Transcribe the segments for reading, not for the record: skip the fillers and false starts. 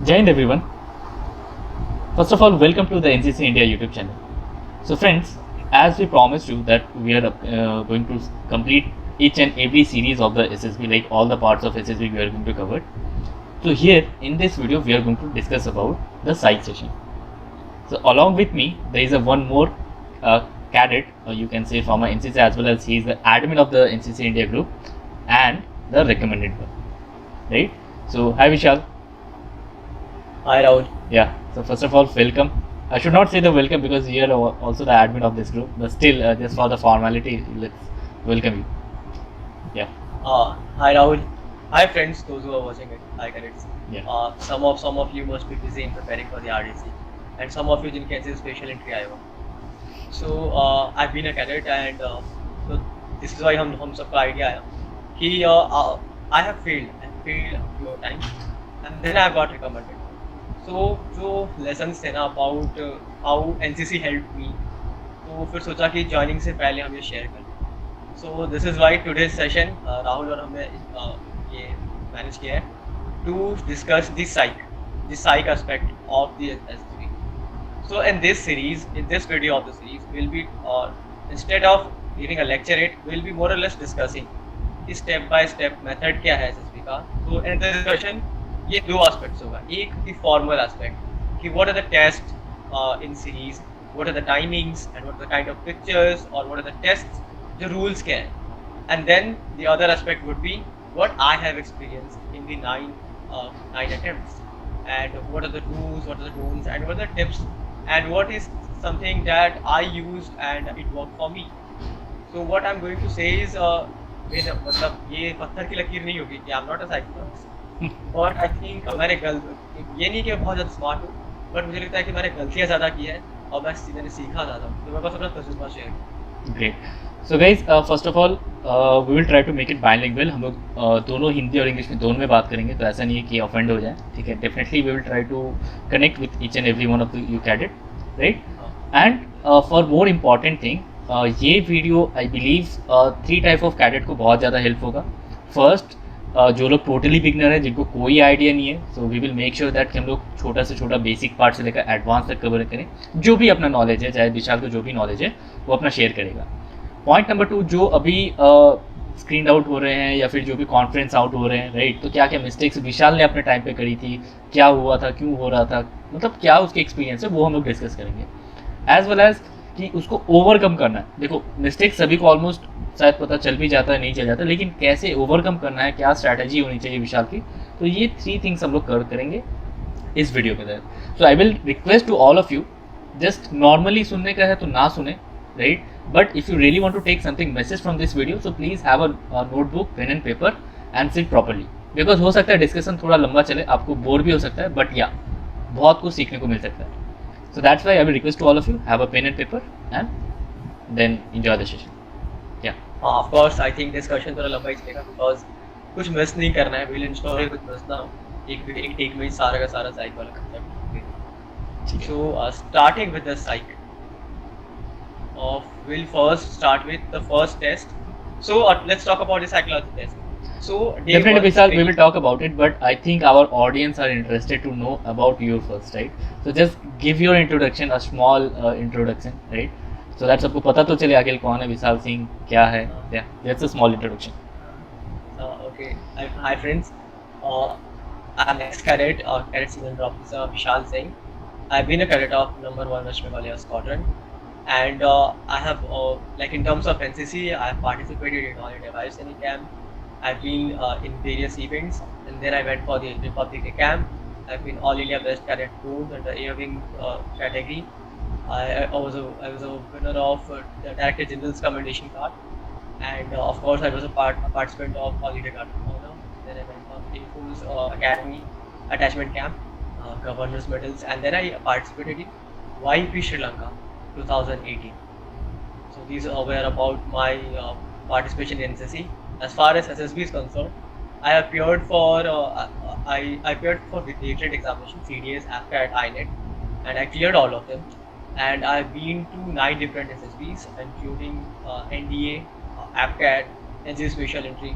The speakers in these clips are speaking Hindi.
Jai Hind everyone. First of all, welcome to the NCC India YouTube channel. So friends, as we promised you that we are going to complete each and every series of the SSB, like all the parts of SSB we are going to cover. So here in this video we are going to discuss about the psych session. So along with me there is a one more cadet, or you can say from a NCC, as well as he is the admin of the NCC India group and the recommended one, right? So hi Vishal. Hi Rahul. Yeah, so first of all, welcome. I should not say the welcome because you are also the admin of this group, but still, just for the formality, let's welcome you. Yeah, Hi Rahul. Hi friends, those who are watching it. Hi cadets. yeah, some of you must be busy in preparing for the RDC, and some of you जिनके ऐसे special entry आए हो. So I've been a cadet, and so this is why हम सबका idea आया कि I have failed a few times, and then I got recommended. So जो lessons थे ना about how NCC helped me, तो फिर सोचा कि joining से पहले हम ये share करें. So this is why today's session Rahul और हमने ये मैनेज किया है to discuss the psych aspect of the SSB. So in this series, in this video of the series, we'll be instead of giving a lecture, we'll be more or less discussing कि step by step method क्या है SSB का. So in the discussion ये दो aspects होगा. एक the formal aspect कि what are the tests in series, what are the timings and what are the kind of pictures or what are the tests, the rules क्या है. And then the other aspect would be what I have experienced in the nine attempts, and what are the do's, what are the don'ts, and what are the tips, and what is something that I used and it worked for me. So what I'm going to say is मतलब ये पत्थर की लकीर नहीं होगी कि I'm not a psychologist, और I think मैंने ये नहीं कि मैं बहुत ज़्यादा स्मार्ट हूँ, बट मुझे लगता है कि मैंने गलतियाँ ज़्यादा की है और मैंने सीखा ज़्यादा हूँ, तो मैं बस अपना तजुर्बा शेयर करूँ. great. So guys, first of all, we will try to make it bilingual. हम लोग दोनों हिंदी और इंग्लिश में दोनों में बात करेंगे, तो ऐसा नहीं है कि ऑफेंड हो जाए, ठीक है. Definitely we will try to connect with each and every one of you cadet, right. And for more important thing, ये video I believe 3 type of cadet को बहुत ज़्यादा हेल्प होगा. फर्स्ट, जो लोग टोटली बिगनर है, जिनको कोई आइडिया नहीं है, so we will make sure that कि हम लोग छोटा से छोटा बेसिक पार्ट से लेकर एडवांस तक कवर करें. जो भी अपना नॉलेज है, चाहे विशाल को जो भी नॉलेज है वो अपना शेयर करेगा. पॉइंट नंबर 2, जो अभी स्क्रीन आउट हो रहे हैं या फिर जो भी कॉन्फ्रेंस आउट हो रहे हैं, राइट, तो क्या क्या मिस्टेक्स विशाल ने अपने टाइम पे करी थी, क्या हुआ था, क्यों हो रहा था, मतलब क्या उसके एक्सपीरियंस है, वो हम लोग डिस्कस करेंगे. एज वेल एज कि उसको ओवरकम करना है. देखो, मिस्टेक सभी को ऑलमोस्ट शायद पता चल भी जाता है, नहीं चल जाता, लेकिन कैसे ओवरकम करना है, क्या स्ट्रैटेजी होनी चाहिए विशाल की, तो ये 3 थिंग्स हम लोग करेंगे इस वीडियो के तहत. So I will request to all of you, just normally सुनने का है तो ना सुने, right, but if you really want to take something message from this video, so please have a notebook, pen and paper and sit properly, because हो सकता है डिस्कशन थोड़ा लंबा चले, आपको बोर भी हो सकता है, बट या बहुत कुछ सीखने को मिल सकता है. So that's why I will request to all of you, have a pen and paper and then enjoy the session. Yeah. Of course, I think discussion थोड़ा लंबा ही चलेगा because कुछ मिस नहीं करना है, we'll ensure कुछ मिस ना हो. एक टेक में सारा का सारा साइक वाला concept. So starting with the psych, we'll first start with the first test. So let's talk about the psychology test. So definitely Vishal, we will talk about it, but I think our audience are interested to know about you first, right? So just give your introduction, a small introduction, right? So that सबको पता तो चले आखिर कौन है विशाल सिंह, क्या है. Yeah, that's a small introduction. Okay. Hi friends. I'm ex-cadet, cadet senior officer Vishal Singh. I've been a cadet of number 1 West Bengal Air Squadron, and I have like in terms of NCC, I have participated in all the device any camp. I've been in various events, and then I went for the Republic camp. I've been All India Best Cadet Bronze in the Air Wing category. I was a winner of the Director General's Commendation Card, and of course I was a participant of All India Guard of Honor. Then I went for Air Force Academy Attachment Camp, Governor's Medals, and then I participated in YP Sri Lanka 2018. So these were about my participation in NCC. As far as SSB is concerned, I appeared for I appeared for the different examinations, CDS, AFCAT, INET, and I cleared all of them. And I've been to 9 different SSBs, including NDA, AFCAT, NCC Special Entry.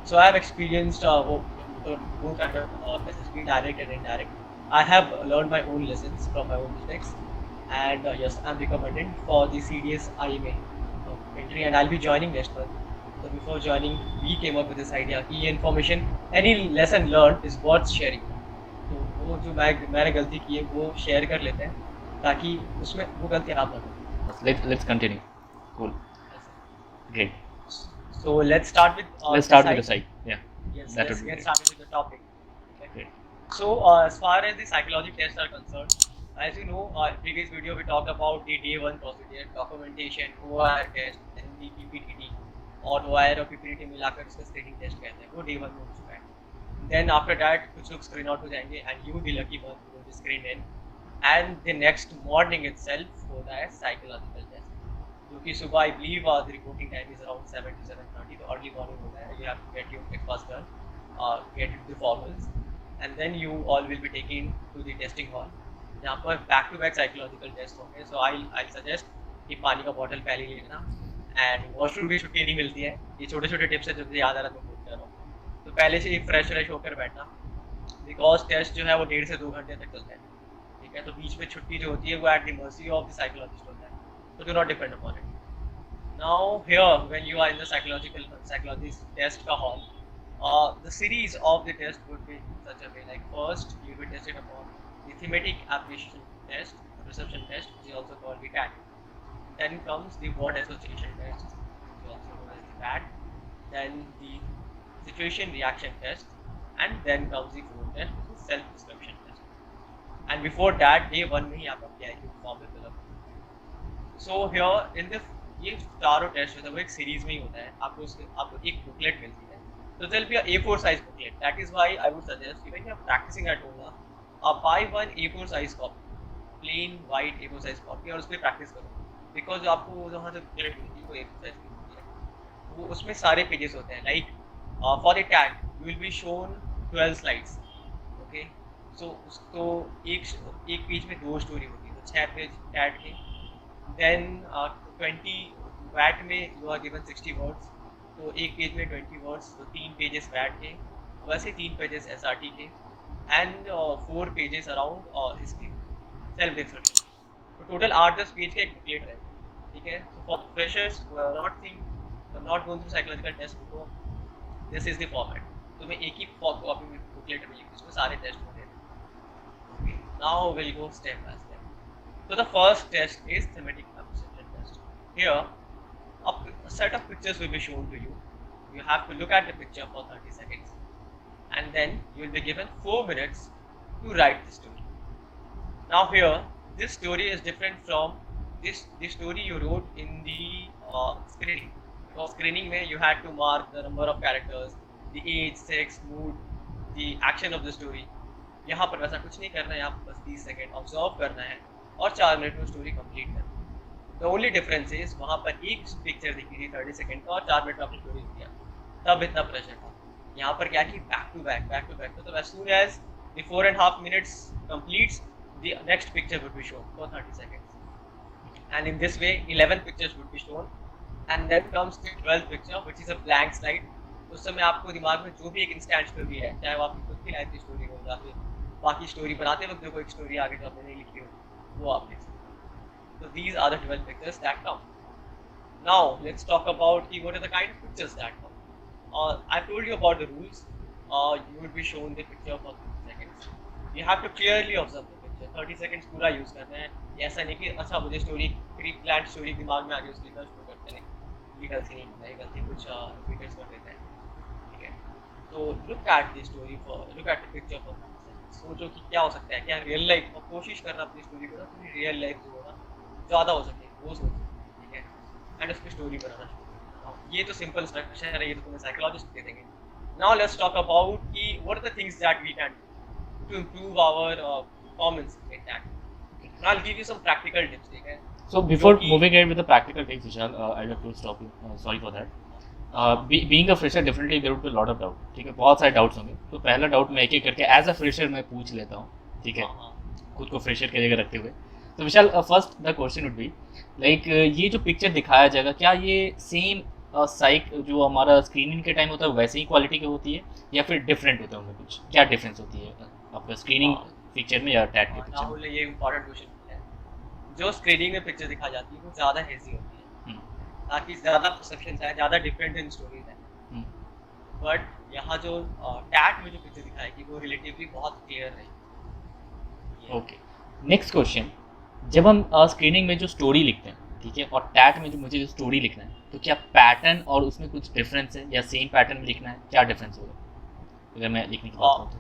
So I have experienced both under SSB direct and indirect. I have learned my own lessons from my own mistakes, and yes, I'm recommended for the CDS IMA entry, and I'll be joining next month. So before joining, we came up with this idea कि ये information, any lesson learned is worth sharing. तो वो जो मैंने गलती की है वो शेयर कर लेते हैं ताकि उसमें वो गलती आप ना करें. Let's continue. Cool. Great. So let's start with Let's start with the site. Yeah. Yes, That let's would be get great. started with the topic. Great. So as far as the psychology tests are concerned, as you know, previous video we talked about the day one procedure, documentation, OIR test, and the PPTD, और OIR और PPTD मिलाकर उसका screening test कहते हैं, वो day one में हो चुका है. Then after that कुछ लोग screen out हो जाएंगे, and you the lucky one who will be screened in, and the next morning itself होता है psychological test. जो कि सुबह I believe the reporting time is around 7 to 7:30, तो early morning होता है. You have to get your breakfast done, get into the formals, and then you all will be taken to the testing hall. जहाँ पर back to back psychological test होंगे. So I'll suggest कि पानी का बॉटल पहले ही लेना, and washroom भी छुट्टी नहीं मिलती है. ये छोटे छोटे टिप्स है जो मुझे याद आ रहा था बोल कर रहा हूँ. तो पहले से ही फ्रेश होकर बैठना, बिकॉज टेस्ट जो है वो 1.5 से 2 घंटे तक चलता है. ठीक है, तो बीच में छुट्टी जो होती है वो at the mercy of the psychologist होता है. So do not depend upon it. Now here, when you are in the psychology test ka hall, the series of the test would be in such a way. Like first, you will be tested upon the thematic appreciation test, the perception test, which is also called the TAT. Then comes the word association test, which is also known as the PAT. Then the situation reaction test, and then comes the fourth test, which is self description test. And before that, day one में ही आप अपने IQ form में fill up. So here in the ये चारों टेस्ट जो है वो एक सीरीज में ही होता है. आपको एक बुकलेट मिलती है. So there will be a A4 size booklet. That is why I would suggest when you are practicing at home, buy one A4 size copy, plain white A4 size copy, और उस पर प्रैक्टिस करो. Because आपको वहाँ से बुकलेट मिलती है वो A4 size की होती है. वो उसमें सारे पेजेस होते हैं. Like for the tag you will be shown 12 slides. Okay, so उसको एक पेज में 2 स्टोरी होती है, तो 6 पेज टैग के. Then 20 वैट में you are given 60 words, तो एक पेज में 20 words, तो 3 पेजेस वैट के, वैसे 3 पेजेस SRT के, and 4 पेजेस अराउंड इसके सेल्फ डिस्क्रिप्शन. तो टोटल 8-10 पेज का एक बुकलेट है. ठीक है, so for freshers who are not going through psychological test before, this is the format. तो मैं एक ही कॉपी में बुकलेट मिलेगी, उसमें सारे टेस्ट होते हैं. Okay, now we'll go step by step. So the first test is thematic appreciation test. Here, a set of pictures will be shown to you. You have to look at the picture for 30 seconds, and then you will be given 4 minutes to write the story. Now here, this story is different from the story you wrote in the screening. Because screening में you had to mark the number of characters, the age, sex, mood, the action of the story. यहाँ पर वैसा कुछ नहीं करना है. यहाँ पर बस 30 सेकेंड ऑब्जर्व करना है और 4 मिनट में स्टोरी कंप्लीट करना. द ओनली डिफरेंस इज वहाँ पर एक पिक्चर दिखी थी 30 सेकेंड का और 4 मिनट में आपने स्टोरी दिया, तब इतना प्रेशर था. यहाँ पर क्या कि बैक टू बैक. तो as soon as the 4.5 minutes completes, the next picture would be shown for 30 seconds. And in this way 11 pictures would be shown, and then comes the 12th picture, which is a blank slide. उस समय आपको दिमाग में जो भी एक इंस्टेंट स्टोरी है, चाहे वो आपकी खुद की लाइफ की स्टोरी हो या फिर बाकी स्टोरी बनाते वक्त जो कोई एक स्टोरी आगे जो आपने नहीं लिखी हो, वो आप लिख सकते हो. So these are the 12 pictures that come. Now let's talk about what are the kind of pictures that come. I told you about the rules. You would be shown the picture for 30 seconds. You have to clearly observe the picture. 30 seconds पूरा यूज करना है. ऐसा नहीं कि अच्छा मुझे स्टोरी प्री प्लान स्टोरी दिमाग में आ गई उसकी तरह शुरू करते हैं. ये गलती नहीं है, गलती कुछ रिपीटर्स कर देते हैं. ठीक है, तो look at the picture for 30 seconds. सोचो कि क्या हो सकता है, क्या रियल लाइफ, और कोशिश करना अपनी स्टोरी को ना थोड़ी रियल लाइफ जो होना ज़्यादा हो सके वो सोचो. ठीक है, एंड उस पर स्टोरी बनाना शुरू करो. ये तो सिंपल स्ट्रक्चर है, ये तो तुम्हें साइकोलॉजिस्ट दे देंगे. नाउ लेट्स टॉक अबाउट कि what are the things that we can to improve our performance in that. Now I'll give you some practical tips. ठीक है, So before moving ahead with the practical things, Vishal, I'll have to stop you. Sorry for that. Being a fresher, definitely there would be a lot of doubt. ठीक है, बहुत सारे डाउट्स होंगे. तो पहला डाउट मैं एक एक करके एज अ फ्रेशर मैं पूछ लेता हूँ. ठीक है, खुद को फ्रेशर की जगह रखते हुए. तो Vishal, first the question would be like ये जो पिक्चर दिखाया जाएगा, क्या ये सेम साइक जो हमारा स्क्रीनिंग के टाइम होता है वैसे ही क्वालिटी की होती है या फिर डिफरेंट होता है उनमें? कुछ क्या डिफरेंस होती है आपका स्क्रीनिंग फीचर में या टैट के पिक्चर में? राहुल ने ये इम्पोर्टेंट क्वेश्चन किया है। जो स्क्रीनिंग में पिक्चर दिखाई जाती है वो ज़्यादा हेजी होती है, ताकि ज़्यादा परसेप्शन है, ज़्यादा डिफरेंट इन स्टोरीज है। बट यहाँ जो टैट में जो पिक्चर दिखाएगी वो रिलेटिवली बहुत क्लियर रहेगी। ओके, नेक्स्ट क्वेश्चन, जब हम स्क्रीनिंग में जो स्टोरी लिखते हैं, ठीक है, और टैट में जो मुझे जो स्टोरी लिखना है, तो क्या पैटर्न और उसमें कुछ डिफरेंस है या सेम पैटर्न में लिखना है, क्या डिफरेंस होगा अगर मैं लिखने की बात करूँ तो?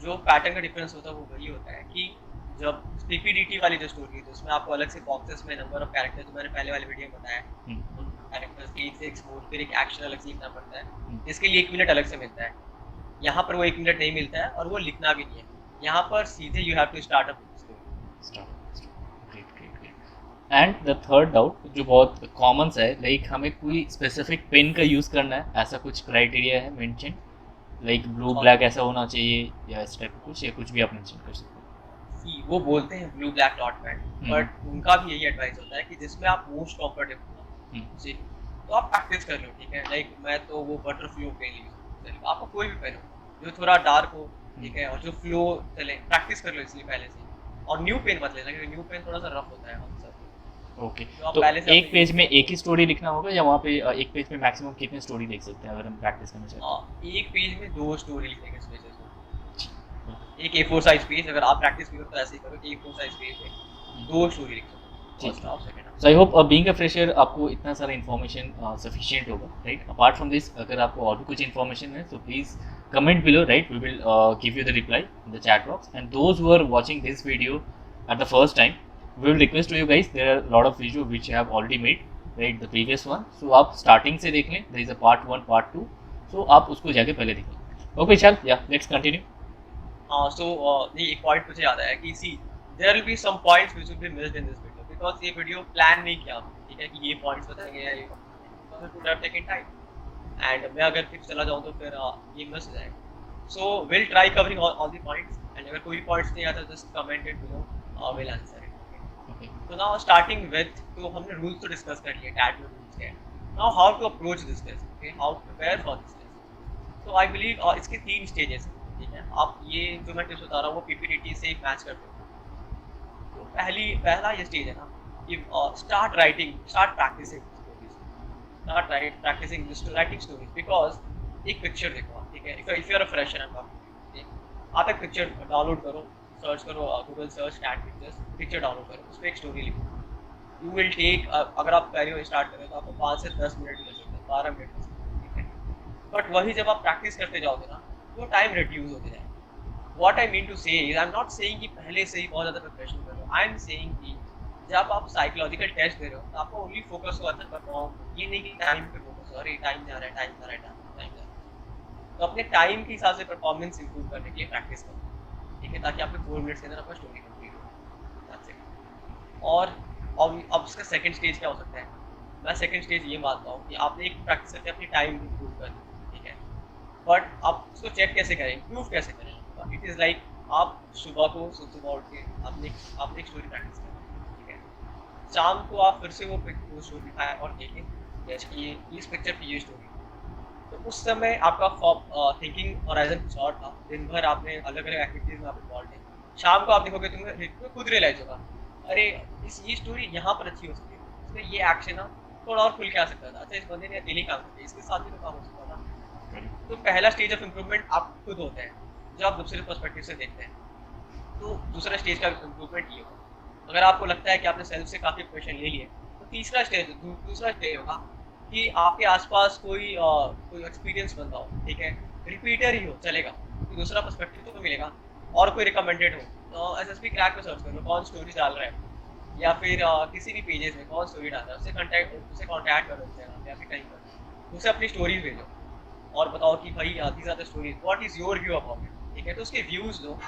जो पैटर्न का डिफरेंस होता है वो वही होता है कि जब पीपीडीटी वाली जो स्टोरी है तो उसमें आपको अलग से बॉक्सेस में नंबर ऑफ कैरेक्टर, जो मैंने पहले वाले वीडियो में बताया, उन कैरेक्टर्स के एक से एक्सपोर्ट, फिर एक एक्शन अलग से लिखना पड़ता है, इसके लिए 1 मिनट अलग से मिलता है। यहाँ पर वो 1 मिनट नहीं मिलता है और वो लिखना भी नहीं है, यहाँ पर सीधे you have to start up story. And the third doubt जो बहुत कॉमन सा है, लाइक हमें कोई स्पेसिफिक पेन का यूज़ करना है, ऐसा कुछ क्राइटेरिया है मेंशन, लाइक ब्लू ब्लैक ऐसा होना चाहिए या इस टाइप कुछ, या कुछ भी आप मेंशन कर सकते हो? वो बोलते हैं blue black dot pad, but उनका भी यही एडवाइस होता है कि जिसमें आप मोस्ट कंफर्टेबल हो जी, तो आप प्रैक्टिस कर लो, ठीक है। लाइक मैं तो वो बटरफ्लो पेन यूज करता हूं, आपको कोई भी पेन हो जो थोड़ा डार्क हो, ठीक है, और जो फ्लो चले, प्रैक्टिस कर लो इसलिए पहले से। और न्यू पेन मत लेना, क्योंकि न्यू पेन थोड़ा सा रफ होता है हम सब। ओके, तो एक पेज में एक ही स्टोरी लिखना होगा या वहाँ पे एक पेज में मैक्सिमम कितनी स्टोरी लिख सकते हैं अगर हम प्रैक्टिस करना चाहते हैं? एक पेज में 2 स्टोरी लिखेंगे इस वजह से। एक A4 साइज पेज, अगर आप प्रैक्टिस भी करते हो ऐसे ही करो कि A4 साइज पेज में 2 स्टोरी लिख सकते हो। So I hope being a fresher आपको इतना सारा इन्फॉर्मेशन सफिशिएंट होगा, राइट? अपार्ट फ्रॉम दिस, अगर आपको और भी कुछ इन्फॉर्मेशन है तो please comment below, right? We will give you the reply in the chat box. And those who are watching this video at the first time, we will request to you guys, there are a lot of video which I have already made, right? The previous one. So आप starting से देख लें, there is a part 1, part 2. So आप उसको जाके पहले देख लें. Okay, चल, yeah, let's continue. ये एक पॉइंट मुझे याद आया कि see, there will be some points which will be missed in this video because ये वीडियो प्लान नहीं किया, ठीक है, कि ये पॉइंट्स बताएंगे या ये it would have taken time. And मैं अगर फिर चला जाऊँ तो फिर ये मिस हो जाएगा। So will try covering all the points, and अगर कोई पॉइंट्स नहीं आता just comment it below, will answer it. तो नाउ स्टार्टिंग विद, तो हमने रूल्स तो डिस्कस कर लिए, टैग में रूल्स क्या है। Now how to approach this test, okay, how to prepare for this test. तो आई बिलीव इसके 3 स्टेजेस हैं, ठीक है। आप ये जो मैं टिप्स बता रहा हूँ वो पीपीटीटी से मैच करते हो। तो पहला ये स्टेज है ना कि start writing, start practicing, start practicing writing stories, because एक पिक्चर देखो, ठीक है, if you are a fresher and आप एक पिक्चर डाउनलोड करो, सर्च करो Google search tag pictures, picture download करो, उस पर एक स्टोरी लिखो। यू विल टेक, अगर आप पहले स्टार्ट करें तो आपको 5 से 10 मिनट लग सकते हैं, 12 मिनट लग सकते हैं, ठीक है। बट वही जब आप प्रैक्टिस करते जाओगे ना तो टाइम रिड्यूस होते जाएगा। व्हाट आई मीन टू से is, I am not saying कि पहले से ही बहुत ज़्यादा प्रिपरेशन करो, आई एम सेइंग कि जब आप साइकोलॉजिकल टेस्ट दे रहे हो तो आपको ओनली फोकस हो अच्छा परफॉर्म, ये नहीं कि टाइम पे फोकस हो, अरे टाइम जा रहा है, टाइम जा रहा है, टाइम जा रहा है। तो अपने टाइम के हिसाब से परफॉर्मेंस इंप्रूव करने के लिए प्रैक्टिस करो, ठीक है, ताकि आपके 4 मिनट्स के अंदर आपका स्टोरी कंप्लीट हो। That's it. और अब उसका सेकंड स्टेज क्या हो सकता है? मैं सेकंड स्टेज ये मानता हूँ कि आपने एक प्रैक्टिस करके अपनी टाइम इंप्रूव कर दी, ठीक है, बट आप उसको चेक कैसे करें, इंप्रूव कैसे करें? इट इज़ लाइक आप सुबह उठ के आपने एक स्टोरी प्रैक्टिस करें, शाम को आप फिर से वो स्टोरी दिखाएं और देखें जैसे कि इस पिक्चर की ये स्टोरी, तो उस समय आपका थिंकिंग हॉराइजन शॉर्ट था, दिन भर आपने अलग अलग एक्टिविटीज में आप इन्वॉल्व थे, शाम को आप देखोगे तुम्हें खुद रियलाइज होगा, अरे ये स्टोरी यहाँ पर अच्छी हो सकती है, इसमें ये एक्शन ना थोड़ा और खुल के आ सकता था, अच्छा इस बंदे ने अकेले काम किया, इसके साथ भी तो काम हो सकता था। तो पहला स्टेज ऑफ इम्प्रूवमेंट आप खुद होता है जो आप दूसरे पर्सपेक्टिव से देखते हैं। तो दूसरा स्टेज का इम्प्रूवमेंट ये होगा, अगर आपको लगता है कि आपने सेल्फ से काफ़ी प्रिपरेशन ले लिए तो दूसरा स्टेज होगा कि आपके आसपास कोई एक्सपीरियंस बंदा हो, ठीक है, रिपीटर ही हो चलेगा, तो दूसरा पर्सपेक्टिव तो मिलेगा, और कोई रिकमेंडेड हो तो एसएसपी क्रैक में सर्च कर लो कौन स्टोरीज डाल रहा है, या फिर किसी भी पेजेस में कौन स्टोरी डाल रहा है, उससे कॉन्टैक्ट करो इंस्टाग्राम या फिर कहीं पर, उसे अपनी स्टोरीज भेजो और बताओ कि भाई आधी ज़्यादा stories, what is your view about it, ठीक है, तो उसके व्यूज़ लो,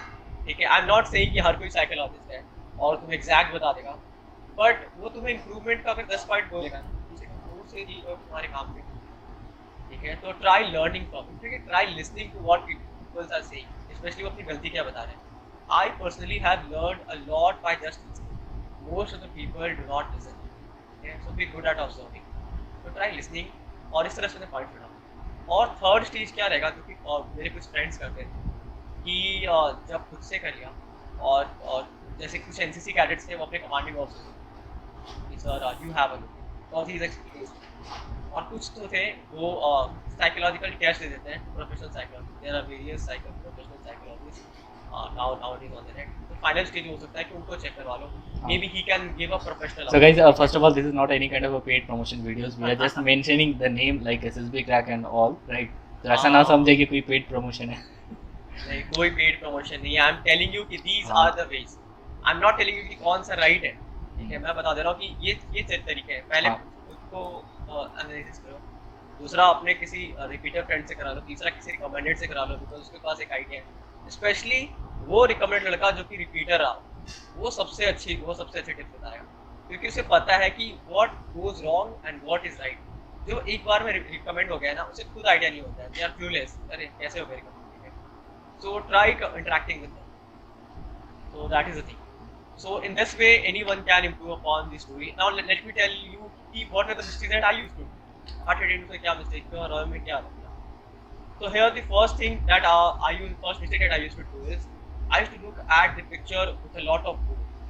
ठीक है। आई एम नॉट सेइंग कि हर कोई साइकोलॉजिस्ट है और तुम्हें एग्जैक्ट बता देगा, बट वो तुम्हें इंप्रूवमेंट का अगर 10 पॉइंट बोलेगा ना, दूर से ही तुम्हारे काम पे, ठीक है। तो ट्राई लर्निंग फ्रॉम इट, ठीक है, try listening to what peoples are saying, specially वो अपनी गलती क्या बता रहे हैं। I personally have learned a lot by just listening, most of the people do not listen, ठीक है, so be good at observing, तो ट्राई लिसनिंग और इस तरह से पॉइंट बनाओ। और थर्ड स्टेज क्या रहेगा, क्योंकि मेरे कुछ फ्रेंड्स करते थे कि जब खुद से कर लिया और जैसे कुछ एनसीसी कैडेट्स थे वो अपने commanding officer sir you have a look because he is experienced, और कुछ तो थे वो साइकोलॉजिकल टेस्ट दे देते हैं, professional psychology, there are various professional psychologist nowadays on the net. तो फाइनल स्टेज हो सकता है कि उनको चेक करवा लो, maybe he can give a professional. So guys, first of all, this is not any kind of a paid promotion videos. We are just mentioning the name like SSB Crack and all, right? तो ऐसा ना समझे कि कोई पेड प्रमोशन है. नहीं, कोई पेड प्रमोशन नहीं है. आई एम टेलिंग यू कि these are the ways. I am not telling you कि कौन सा राइट है, ठीक है? मैं बता दे रहा हूँ कि ये तरीके हैं. पहले खुद को एनालिसिस करो, दूसरा अपने किसी रिपीटर फ्रेंड से करा लो, तीसरा किसी रिकमेंडेड से करा लो बिकॉज उसके पास एक आइडिया है. स्पेशली वो रिकमेंडेड लड़का जो कि रिपीटर रहा, वो सबसे अच्छी टिप्स बताएगा, क्योंकि उसे पता है कि what goes wrong and what is right. जो एक बार में रिकमेंड हो गया ना, उसे खुद आइडिया नहीं होता है, दे आर क्लूलेस, अरे कैसे हो गया recommend. So try interacting with them. So that is the thing. So in this way, anyone can improve upon the story. Now let me tell you what were the mistakes that I used to do. Started into क्या mistake थे और रॉय में क्या था. So here the first thing that first mistake that I used to do is I used to look at the picture with a lot of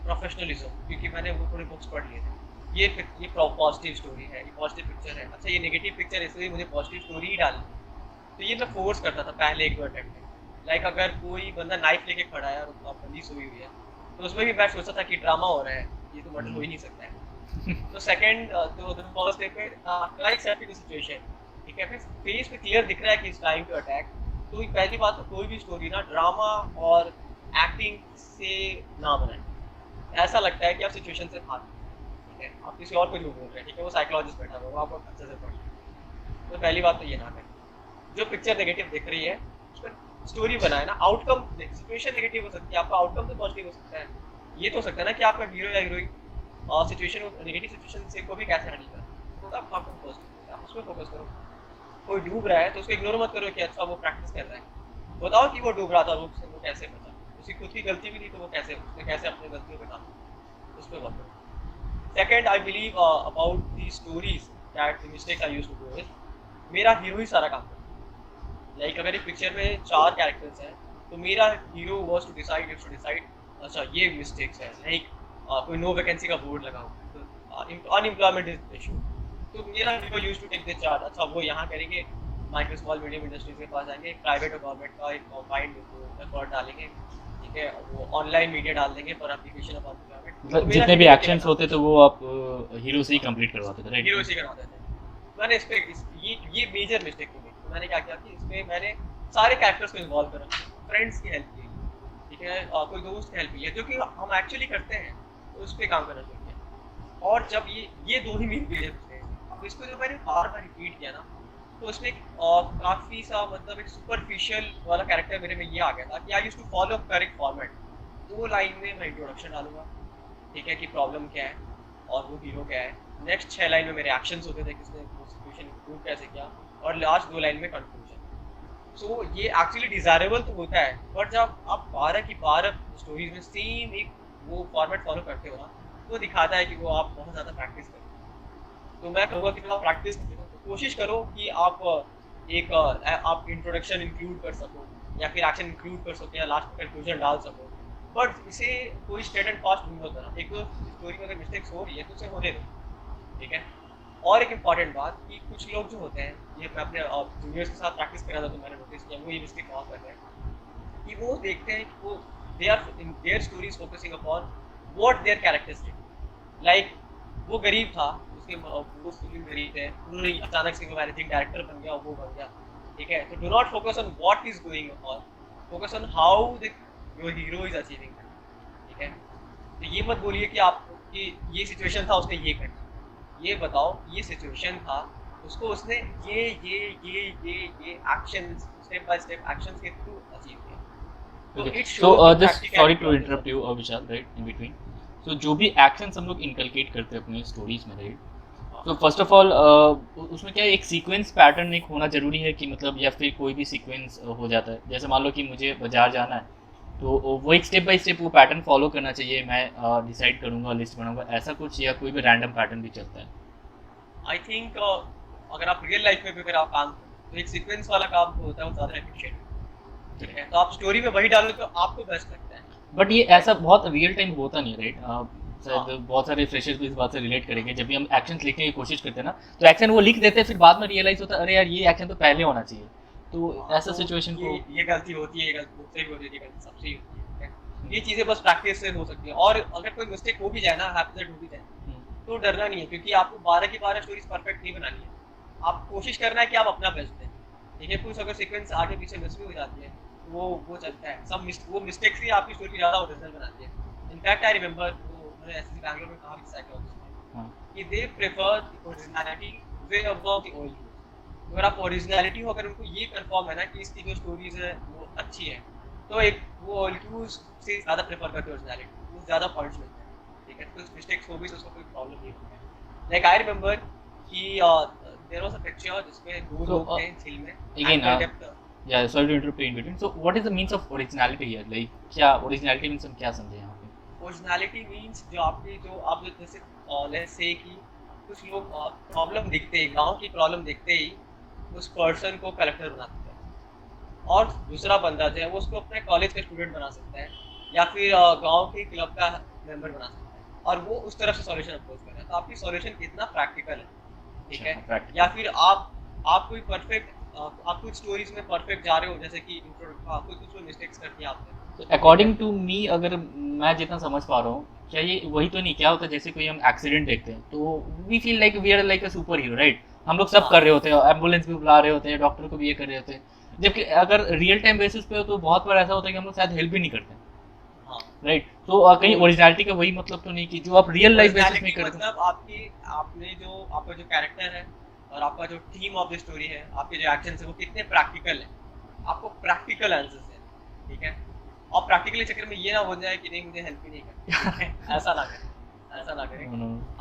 professionalism, क्योंकि मैंने वो थोड़े बुक्स पढ़ लिए थे. ये पॉजिटिव स्टोरी है, ये पॉजिटिव पिक्चर है, अच्छा ये नेगेटिव पिक्चर है, इसलिए मुझे पॉजिटिव स्टोरी ही डालनी है. तो ये मैं फोर्स करता था पहले एक दो अटेम्प्ट में. लाइक अगर कोई बंदा नाइफ लेके खड़ा है और पुलिस हुई हुई है, तो उसमें भी मैं सोचता था कि ड्रामा हो रहा है, ये तो मर्डर हो ही नहीं सकता है. तो सेकंड तो द फर्स्ट स्टेप पे ट्राई एक्सेप्टिंग द सिचुएशन, ठीक है? फिर फेस पे क्लियर दिख रहा है कि इज ट्राइंग टू अटैक. तो पहली बात तो कोई भी स्टोरी ना ड्रामा और एक्टिंग से ना बनाए. ऐसा लगता है कि आप सिचुएशन से भाग, ठीक है? आप किसी और को जो बोल रहे हैं, ठीक है, वो साइकोलॉजिस्ट बैठा हुआ, वो आपको अच्छे से पढ़. तो पहली बात तो ये ना करें. जो पिक्चर नेगेटिव दिख रही है उस पर स्टोरी बनाए ना. आउटकम सिचुएशन नेगेटिव हो सकती है, आपका आउटकम तो पॉजिटिव हो सकता है. ये तो हो सकता है ना कि आपका हीरो या हीरोइन सिचुएशन नेगेटिव सिचुएशन से को भी कैसे हैंडल करें, तो आप आउटकम पॉजिटिव है, आप उसमें फोकस करो. कोई डूब रहा है तो उसको इग्नोर मत करो कि अच्छा वो प्रैक्टिस कर रहा है. बताओ कि वो डूब रहा था, वो कैसे बचा, उसकी खुद की गलती भी थी, तो वो उसने कैसे अपनी गलतियों पे काम किया, उस पर बात करो. Second, I believe about the stories that the mistakes I used to do is मेरा हीरो ही सारा काम करता है. लाइक अगर एक पिक्चर में 4 कैरेक्टर्स हैं तो मेरा हीरो वाज टू डिसाइड अच्छा ये मिस्टेक्स है. लाइक कोई नो वैकेंसी का बोर्ड लगा हुआ है, अनएम्प्लॉयमेंट इज इशू, तो मेरा hero used to take the charge. अच्छा वो यहाँ करेंगे, माइक्रो स्मॉल मीडियम इंडस्ट्रीज के पास जाएंगे, प्राइवेट और गवर्नमेंट का एक कॉम्बाइंड एफर्ट डालेंगे, ठीक है? वो ऑनलाइन मीडिया डाल देंगे फॉर एप्लीकेशन ऑफ एम्प्लॉयमेंट. मतलब जितने भी एक्शंस होते थे वो आप हीरो से ही कंप्लीट करवाते थे, राइट? हीरो से करवाते थे. मैंने इस पे ये मेजर मिस्टेक थी. मैंने क्या किया कि इसमें मैंने सारे कैरेक्टर्स को इन्वॉल्व करा, फ्रेंड्स की हेल्प की, ठीक है, कोई दोस्त की हेल्प की, जो कि हम एक्चुअली करते हैं, तो उस पर काम करना चाहिए. और जब ये दो ही मेन पेजेस थे, तो इसको जब मैंने बार बार रिपीट किया ना, तो उसमें काफ़ी सा मतलब एक सुपरफिशियल वाला कैरेक्टर मेरे में ये आ गया था कि I used to follow correct format. 2 line में मैं इंट्रोडक्शन डालूंगा, ठीक है, कि प्रॉब्लम क्या है और वो हीरो क्या है. नेक्स्ट 6 लाइन में मेरे एक्शंस होते थे, किसने वो सिचुएशन इम्प्रूव कैसे किया, और लास्ट 2 लाइन में कंक्लूजन. सो ये एक्चुअली डिजायरेबल तो होता है, बट जब आप 12 की 12 स्टोरीज में सेम एक वो फॉर्मेट फॉलो करते हो ना, तो दिखाता है कि वो आप बहुत ज़्यादा प्रैक्टिस करें. तो मैं कहूँगा कि आप प्रैक्टिस करो, तो कोशिश करो कि आप इंट्रोडक्शन इंक्लूड कर सको, या फिर एक्शन इंक्लूड कर सको, या लास्ट में कंक्लूजन डाल सको. बट इसे कोई स्ट्रेट एंड फास्ट नहीं होता ना. एक तो स्टोरी में अगर मिस्टेक्स हो रही है तो उसे होने दो, ठीक है? और एक इम्पॉर्टेंट बात कि कुछ लोग जो होते हैं, ये मैं अपने जूनियर्स के साथ प्रैक्टिस कर रहा था तो मैंने नोटिस किया, वो ये मिस्टेक बहुत कर रहे हैं कि वो देखते हैं कि वो they are in their stories focusing upon what their characters did. Like वो गरीब था, उसके वो फिल्म गरीब थे, उन्होंने अचानक से मैनेजिंग डायरेक्टर बन गया, वो बन गया, ठीक है? तो do not focus on what is going on, focus on how your hero is achieving, ठीक है? तो ये मत बोलिए कि आपको कि ये सिचुएशन था उसने ये करना. ये बताओ ये सिचुएशन था, उसको उसने ये actions, step by step actions के थ्रू अचीव किया. तो it shows. Just sorry to interrupt you Vishal, right, in between. So जो भी एक्शंस हम लोग इनकलकेट करते हैं अपनी स्टोरीज में, राइट, तो फर्स्ट ऑफ ऑल उसमें क्या एक सीक्वेंस पैटर्न एक होना जरूरी है कि मतलब, या फिर कोई भी सीक्वेंस हो जाता है. जैसे मान लो कि मुझे बाजार जाना है, तो वो एक स्टेप बाय स्टेप वो पैटर्न फॉलो करना चाहिए. मैं डिसाइड करूँगा, लिस्ट बनाऊंगा, ऐसा कुछ, या कोई भी रैंडम पैटर्न भी चलता है? आई थिंक अगर आप रियल लाइफ में भी अगर आप काम करो तो एक सीक्वेंस वाला काम तो होता है, वो ज़्यादा एफिशिएंट, ठीक है? तो आप स्टोरी में वही डालो तो आपको बेस्ट लगता है. बट ये ऐसा बहुत रियल टाइम होता नहीं, राइट? शायद हाँ बहुत सारे फ्रेशर्स भी इस बात से रिलेट करेंगे, जब भी हम एक्शंस लिखने की कोशिश करते हैं ना, तो एक्शन वो लिख देते हैं, फिर बाद में रियलाइज होता है अरे यार ये एक्शन तो पहले होना चाहिए। तो हाँ, ऐसा तो सिचुएशन को ये गलती होती है, ये गलती मुझसे भी होती है, ये गलती सबसे ही होती है, ठीक है? ये चीज़ें बस प्रैक्टिस से हो सकती है, और अगर कोई मिस्टेक हो भी जाए ना, हैप्पी हो भी जाए, तो डरना नहीं है, क्योंकि आपको 12 की 12 स्टोरीज परफेक्ट नहीं बनानी है। आप कोशिश करना है कि आप अपना बेस्ट दें, ठीक है? कुछ अगर सीक्वेंस आगे पीछे मिस भी हो जाती है, तो वो चलता है। वो मिस्टेक्स ही आपकी स्टोरी ज़्यादा ओरिजिनल बनाती है। इनफैक्ट आई रिमेंबर, वो मैंने ऐसे बैंगलोर में कहा भी साइकोलॉजिस्ट ने, हाँ कि they prefer the originality way above the old news. अगर आप ओरिजिनलिटी हो, अगर उनको ये कंफर्म है ना कि इसकी जो स्टोरीज है वो अच्छी है, तो एक वो ओल्ड न्यूज़ से ज़्यादा प्रेफर करते हैं ओरिजिनलिटी, वो ज़्यादा पॉइंट्स मिलते हैं, ठीक है? कुछ मिस्टेक्स हो भी तो उसको कोई प्रॉब्लम नहीं होती है। लाइक आई रिमेंबर कि देयर वाज अ पिक्चर जिसमें दो So, लोग थे झील में, again, and they kept yeah, sorry to interrupt you in between. So, what is the means of originality here? Like, क्या originality means हम क्या समझे यहाँ पे? ओरिजिनलिटी मीन्स जो आपकी जो आप जो जैसे लेट्स से कि कुछ लोग प्रॉब्लम दिखते ही, गाँव की प्रॉब्लम दिखते ही उस पर्सन को कलेक्टर बना देते हैं, और दूसरा बंदा जो है वो उसको अपने कॉलेज का स्टूडेंट बना सकता है, या फिर गाँव के क्लब का मेंबर बना सकता है, और वो उस तरफ से सॉल्यूशन अप्रोच कर रहा है। तो आपकी सॉल्यूशन कितना प्रैक्टिकल है, ठीक है? अच्छा, practical. या फिर आप कोई परफेक्ट आप कुछ स्टोरीज में परफेक्ट जा रहे हो, जैसे कि कोई कुछ मिस्टेक्स कर दिया आपने, तो अकॉर्डिंग टू मी, अगर मैं जितना समझ पा रहा हूँ, क्या ये वही तो नहीं, क्या होता है जैसे कोई हम एक्सीडेंट देखते हैं तो we feel like we are like a super hero, right? हम लोग सब हाँ कर रहे होते हैं, एम्बुलेंस भी बुला रहे होते हैं, डॉक्टर को भी ये कर रहे होते हैं, जबकि अगर रियल टाइम बेसिस पे हो तो बहुत बार ऐसा होता है कि हम लोग शायद हेल्प भी नहीं करते, हाँ। राइट? तो कहीं ओरिजिनलिटी का वही मतलब तो नहीं कि जो आप रियल लाइफ बेसिस में ओरिजिनलिटी करते हो। मतलब आपका जो कैरेक्टर है और आपका जो थीम ऑफ द स्टोरी है, आपके जो एक्शंस है वो कितने प्रैक्टिकल है, आपको प्रैक्टिकल आंसर्स है, ठीक है? और प्रैक्टिकली चक्कर में ये ना हो जाए कि नहीं मुझे हेल्प ही नहीं करनी, ऐसा ना करें, ऐसा ना करें।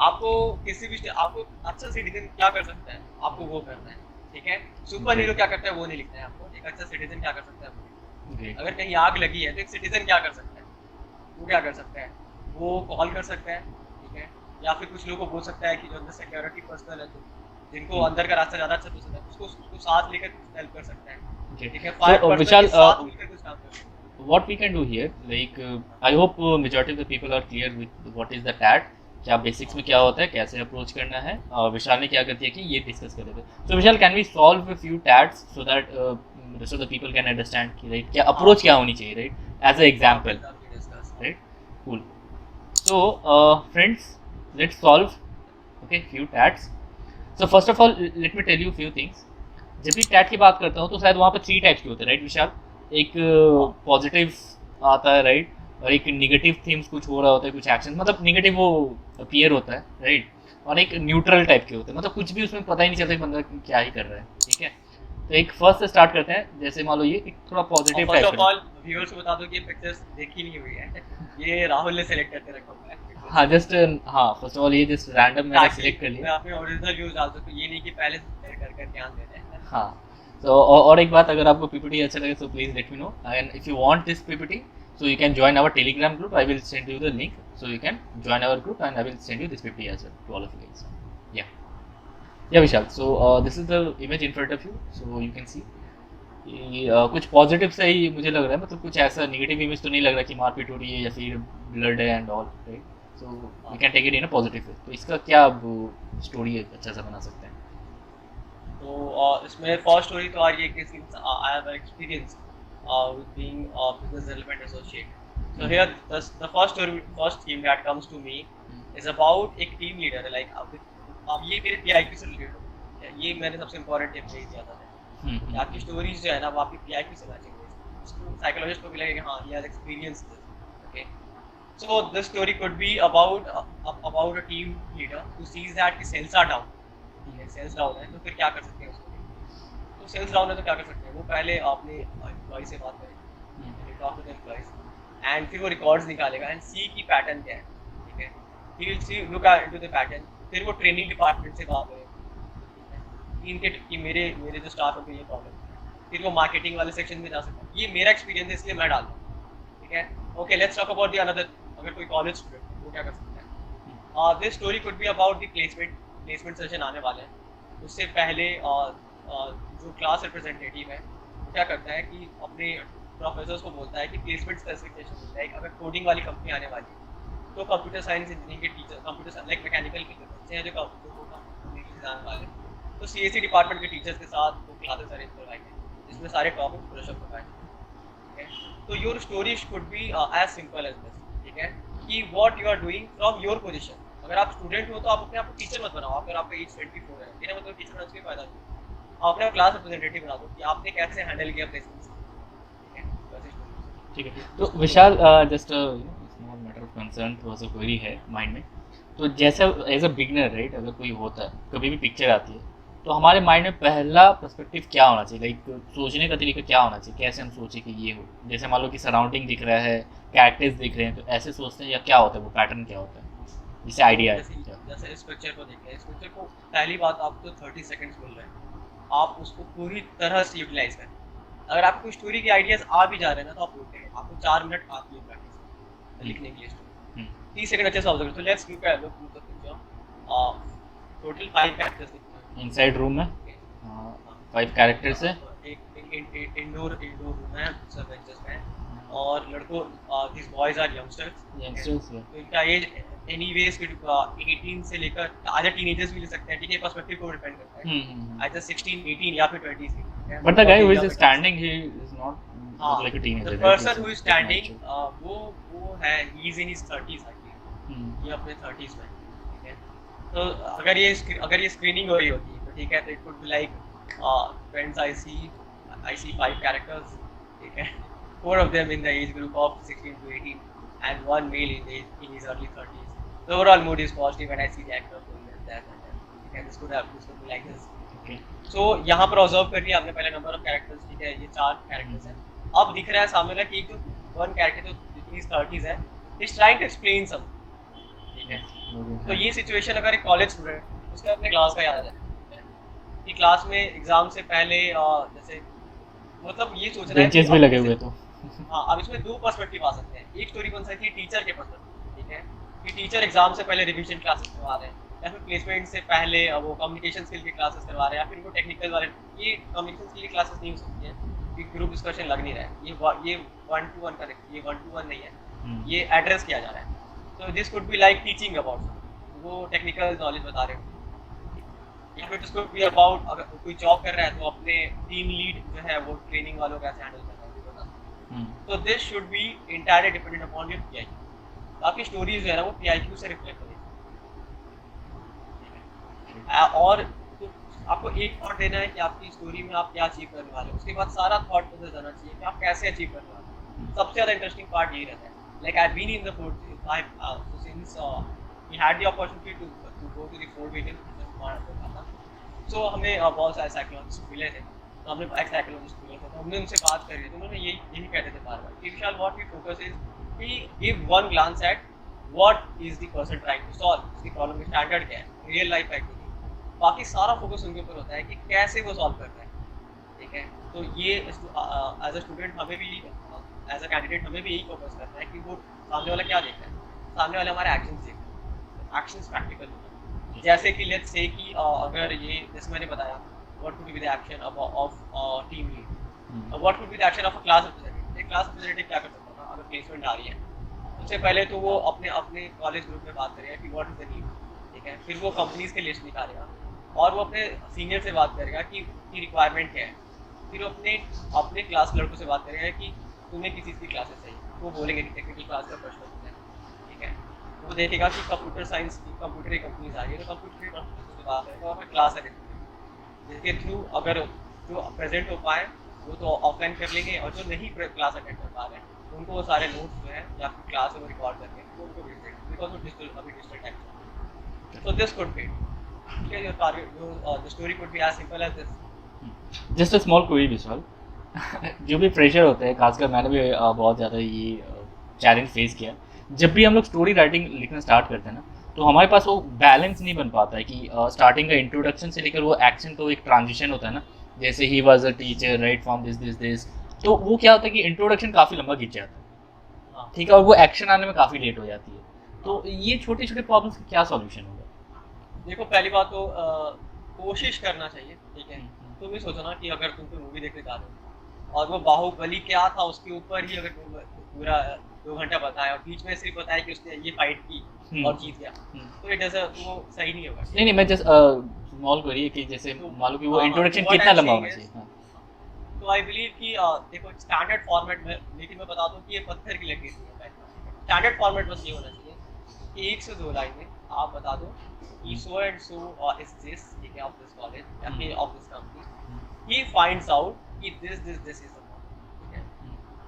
आपको किसी भी आपको अच्छा सिटीजन क्या कर सकता है, आपको वो करना है, ठीक है? सुपर हीरो क्या करता है वो नहीं लिखना है आपको, एक अच्छा सिटीजन क्या कर सकता है वो लिखना है। अगर कहीं आग लगी है तो एक सिटीजन क्या कर सकता है, वो क्या कर सकता है, वो कॉल कर सकता है, ठीक है? या फिर कुछ लोगों को बोल सकता है कि जो अंदर सिक्योरिटी पर्सनल है, जिनको अंदर का रास्ता ज़्यादा अच्छा पसंद है, उसको साथ लेकर कुछ हेल्प कर सकता है, ठीक है? फायर So, पर्सन Vishal, के साथ मिलकर कुछ काम कर सकता है। what we can do here, like I hope majority of the people are clear with what is the TAT, क्या बेसिक्स में क्या होता है, कैसे अप्रोच करना है, विशाल ने क्या कर दिया कि ये डिस्कस कर रहे थे। So Vishal, can we solve a few TATs so that rest of the people can understand कि राइट क्या अप्रोच क्या होनी चाहिए, right, as a example, right? Cool. So, friends, let's solve, okay, few tats. So first of all, let me tell you few things. जब भी टैट की बात करता हूँ तो शायद वहाँ पे 3 टाइप्स के होते हैं, राइट विशाल? एक पॉजिटिव आता है, राइट, और एक निगेटिव थीम्स कुछ हो रहा होता है, कुछ एक्शन मतलब निगेटिव वो अपीयर होता है, राइट, और एक न्यूट्रल टाइप के होते हैं, मतलब कुछ भी उसमें पता ही नहीं चलता कि बंदा क्या ही कर रहा है, ठीक है? तो एक फर्स्ट से स्टार्ट करते हैं, जैसे मान लो ये एक थोड़ा positive first type of all viewers को बता दो कि ये पिक्चर्स देखी नहीं हुई है, ये राहुल ने सेलेक्ट करके रखा हुआ है। हाँ जस्ट, हाँ फर्स्ट ऑफ ऑल ये जस्ट रैंडम मैंने ताकि सिलेक्ट कर मैं लिया। अपने ओरिजिनल व्यूज डाल सकूं, ये नहीं कि पहले से कर ध्यान दे रहे हैं। हाँ, तो और एक बात, अगर आपको पीपीटी अच्छा लगे तो please let me know, and if you want this PPT so you can join our telegram group. I will send you the link so you can join our group, and I will send you this ppt as well to all of you guys. Yeah Vishal, so this is the image in front of you, so you can see कि कुछ पॉजिटिव से ही मुझे लग रहा है, मतलब कुछ ऐसा नेगेटिव इमेज तो नहीं लग रहा कि मारपीट हो रही है या फिर ब्लड है and all, right? So we can take it in a positive way. तो इसका क्या स्टोरी अच्छा सा बना सकते हैं? तो इसमें फर्स्ट स्टोरी तो आ रही है कि since I have experience with being a business development associate. So here the first theme that comes to me is about एक team leader, like अब ये मेरे PIQ से रिलेटेड हो, ये मैंने सबसे इम्पोर्टेंट टिप यही दिया था कि आपकी स्टोरीज जो है ना वो आपकी PIQ से मैचिंग होगी, उसको साइकोलॉजिस्ट को भी लगेगा हाँ he has experienced this, okay? So this story could be about a team leader who sees that the sales are down, sales down है, तो फिर क्या कर सकते हैं उसको? तो सेल्स डाउन है तो क्या कर सकते हैं, वो पहले अपने एम्प्लॉय से बात करेगा, टॉक विद एम्प्लॉयज, एंड फिर वो रिकॉर्ड्स निकालेगा एंड सी की पैटर्न क्या है, ठीक है? He will see look into the pattern, फिर वो ट्रेनिंग डिपार्टमेंट से बात करेगा कि मेरे जो स्टाफ है ये प्रॉब्लम है, फिर वो मार्केटिंग वाले सेक्शन में जा सकता है। ये मेरा एक्सपीरियंस है इसलिए मैं डालता हूँ, ठीक है? Okay, let's talk about the another, अगर कोई कॉलेज स्टूडेंट वो क्या कर सकता है? This story could be about the placement session आने वाले हैं, उससे पहले जो क्लास रिप्रेजेंटेटिव है वो क्या करता है कि अपने प्रोफेसर्स को बोलता है कि प्लेसमेंट स्पेसिफिकेशन होता है, अगर कोडिंग वाली कंपनी आने वाली है तो कंप्यूटर साइंस इंजीनियरिंग के टीचर, कंप्यूटर लाइक मैकेनिकल के जो बच्चे हैं जो कंप्यूटर जाने वाले हैं, तो सीएससी डिपार्टमेंट के टीचर्स के साथ वो क्लासेस अरेंज करवाएंगे जिसमें सारे टॉपिक्स ब्रश अप करवाएंगे, ठीक है। तो your story should be as simple as this, ठीक है, कि what you are doing from your position. अगर आप स्टूडेंट हो तो आप अपने आप को टीचर मत बनाओ, अगर आपका एज 24 है मेरा मतलब टीचर बनने का फायदा नहीं, आप अपने क्लास रिप्रेजेंटेटिव बना दो कि आपने कैसे हैंडल किया प्लेसमेंट्स, ठीक है, वैसे स्टोरी। ठीक है। तो Vishal, just small matter of concern थोड़ा सा क्वेरी है माइंड में। तो जैसे एज अ बिगनर, राइट, अगर कोई होता है, कभी भी पिक्चर आती है, तो हमारे माइंड में पहला पर्सपेक्टिव क्या होना चाहिए, लाइक सोचने का तरीका क्या होना चाहिए, कैसे हम सोचे कि ये हो। जैसे मान लो कि सराउंडिंग दिख रहा है, कैरेक्टर्स दिख रहे हैं, तो ऐसे सोचते हैं, या क्या होता है, वो पैटर्न क्या होता है, जिससे आइडिया है। जैसे इस पिक्चर को देखें, इस पिक्चर को पहली बात आप तो 30 सेकंड्स मिल रहे हैं, आप उसको पूरी तरह से यूटिलाइज करें। अगर आपको स्टोरी के आइडियाज आ भी जा रहे हैं ना तो आप बोलते हैं, आपको 4 मिनट आती है प्रैक्टिस लिखने के लिए स्टोरी, 30 सेकंड अच्छे से ऑब्जर्व करें। तो let's look at the picture, total 5 characters दिखते हैं इनसाइड रूम में 5 कैरेक्टर्स है, एक इंडोर रूम है, सब बेंचेस पे हैं, और लड़कों दिस बॉयज आर यंगस्टर्स, तो इनका एज एनीवेज 18 से लेकर आधा टीनेजर्स भी ले सकते हैं, ठीक है, पर्सपेक्टिव को डिपेंड करता है, आइदर 16 18 या फिर 20 से। But the guy who is standing, he is not like a teenager, the person who is standing वो है, he is in his 30s I think, ये अपने 30s में, ठीक है। तो अगर ये स्क्रीनिंग हो रही होती है तो ठीक है, तो it could be like friends, I see 5 characters, ठीक है, 4 of them in the age group of 16 to 18 and 1 male in his early 30s. The overall mood is positive when I see the actor doing that and that. Okay, this could be like this. Okay. So यहाँ पर ऑब्जर्व कर लिया आपने पहले नंबर ऑफ कैरेक्टर्स, ठीक है, ये 4 कैरेक्टर्स हैं। अब दिख रहा है सामने ना कि एक जो वन कैरेक्टर जो in his 30s है, is trying to explain something, ठीक है। तो ये सिचुएशन अगर एक कॉलेज स्टूडेंट उसके अपने क्लास का याद आ जाए कि क्लास में एग्जाम से पहले जैसे मतलब ये सोच रहा है बेंचेस भी लगे हुए, तो हाँ, अब इसमें 2 पर्सपेक्टिव आ सकते हैं। एक स्टोरी बन सकती है टीचर के पर्सपेक्टिव, ठीक है, कि टीचर एग्जाम से पहले रिवीजन क्लासेस करवा रहे हैं, या फिर प्लेसमेंट से पहले वो कम्युनिकेशन स्किल की क्लासेस करवा रहे हैं, या फिर वो टेक्निकल वाले, ये कम्युनिकेशन स्किल की क्लासेस नहीं हो सकती हैं कि ग्रुप डिस्कशन लग नहीं रहा है, ये 1-to-1 करेक्ट, ये 1-to-1 नहीं है, ये एड्रेस किया जा रहा है। तो this could be like teaching about, वो टेक्निकल नॉलेज बता रहे हो, या फिर इसको भी अबाउट अगर कोई जॉब कर रहा है तो अपने टीम लीड जो है वो ट्रेनिंग वालों को कैसे हैंडल करना है बता। तो this should be entirely dependent upon your PIQ. आपकी स्टोरीज जो है ना वो पीआईक्यू से रिफ्लेक्ट करेगी, और तो आपको एक और देना है कि आपकी स्टोरी में आप क्या अचीव करने वाले हो, उसके बाद सारा थॉट प्रोसेस जाना चाहिए कि आप कैसे अचीव करने वाले हो। सबसे ज़्यादा इंटरेस्टिंग पार्ट यही रहता है। Like I been in the fourth since we had the opportunity to go to the fourth meeting, so हमें बहुत सारे साइकोलॉजिस्ट मिले थे, तो हमने एक्स साइकोलॉजिस्ट मिले थे, तो हमने उनसे बात करी तो उन्होंने यही कहते थे बार बार कि Vishal, what we focus is कि give one glance at what is the person trying to solve, उसकी प्रॉब्लम का स्टैंडर्ड क्या है, रियल लाइफ एक्टिविटी, बाकी सारा फोकस उनके ऊपर होता है कि कैसे वो सॉल्व करता है, ठीक है। तो ये एज अ स्टूडेंट हमें भी, एज अ कैंडिडेट हमें भी यही फोकस करना है कि वो सामने वाला क्या देखता है, सामने वाले हमारे एक्शंस देखते हैं, एक्शंस प्रैक्टिकल होते हैं। जैसे कि लेट्स से कि अगर ये जैसे मैंने बताया what would be the action of team lead, what would be the action of a class representative. एक क्लास रिप्रेजेंटेटिव क्या कर सकता था अगर प्लेसमेंट आ रही है, सबसे पहले तो वो अपने कॉलेज ग्रुप में बात करेगा कि व्हाट इज द नीड, ठीक है, फिर वो कंपनीज के लिस्ट निकालेगा और वो अपने सीनियर से बात करेगा कि रिक्वायरमेंट क्या है, फिर अपने क्लास लड़कों से बात करेगा कि तुम्हें किस चीज़ की क्लासेस चाहिए, वो बोलेंगे कि टेक्निकल क्लास का प्रश्न है, ठीक है। वो देखेगा कि कंप्यूटर साइंस की कंप्यूटर की कंपनीज आ रही है, तो कंप्यूटर की कंपनीज से बात करेगा, और क्लास अटेंड करेंगे, जिसके थ्रू अगर जो प्रेजेंट हो पाए वो तो ऑफलाइन कर लेंगे, और जो नहीं क्लास अटेंड कर पा रहे हैं उनको वो सारे नोट्स जो है या फिर क्लास में रिकॉर्ड करके वो उनको भेज देंगे, बिकॉज वो digital type. So this could be, ठीक है, your target, the story could be as simple as this. Just a small query Vishal, जो भी प्रेशर होता है, खासकर मैंने भी बहुत ज़्यादा ये चैलेंज फेस किया, जब भी हम लोग स्टोरी राइटिंग लिखना स्टार्ट करते हैं ना, तो हमारे पास वो बैलेंस नहीं बन पाता है कि स्टार्टिंग का इंट्रोडक्शन से लेकर वो एक्शन तो एक ट्रांजिशन होता है ना, जैसे he was a teacher right from this, तो वो क्या होता है कि इंट्रोडक्शन काफ़ी लंबा खींच जाता है, ठीक है, और वो एक्शन आने में काफ़ी लेट हो जाती है। तो ये छोटे छोटे प्रॉब्लम्स का क्या सॉल्यूशन होगा? देखो, पहली बात तो कोशिश करना चाहिए, ठीक है। तुम भी सोचो ना कि अगर तुम कोई मूवी देखने जा रहे हो और वो बाहुबली क्या था उसके ऊपर ही अगर पूरा 2 घंटा बताया और बीच में सिर्फ बताया कि उसने ये फाइट की और जीत गया, तो इट डज वो सही नहीं होगा। नहीं मैं जस्ट स्मॉल क्वेरी है कि जैसे मान लो कि वो हाँ, इंट्रोडक्शन what कितना I'm लंबा saying होना is, चाहिए। हाँ तो आई बिलीव कि देखो स्टैंडर्ड फॉर्मेट में, लेकिन मैं बता दूं कि ये पत्थर की लकीर नहीं है। स्टैंडर्ड फॉर्मेट बस ये होना चाहिए कि 1 से 2 लाइन में आप बता दो कि so and so is this, ठीक है, ऑफ दिस कॉलेज या फिर of this company, he finds out कि दिस इज द, ठीक है।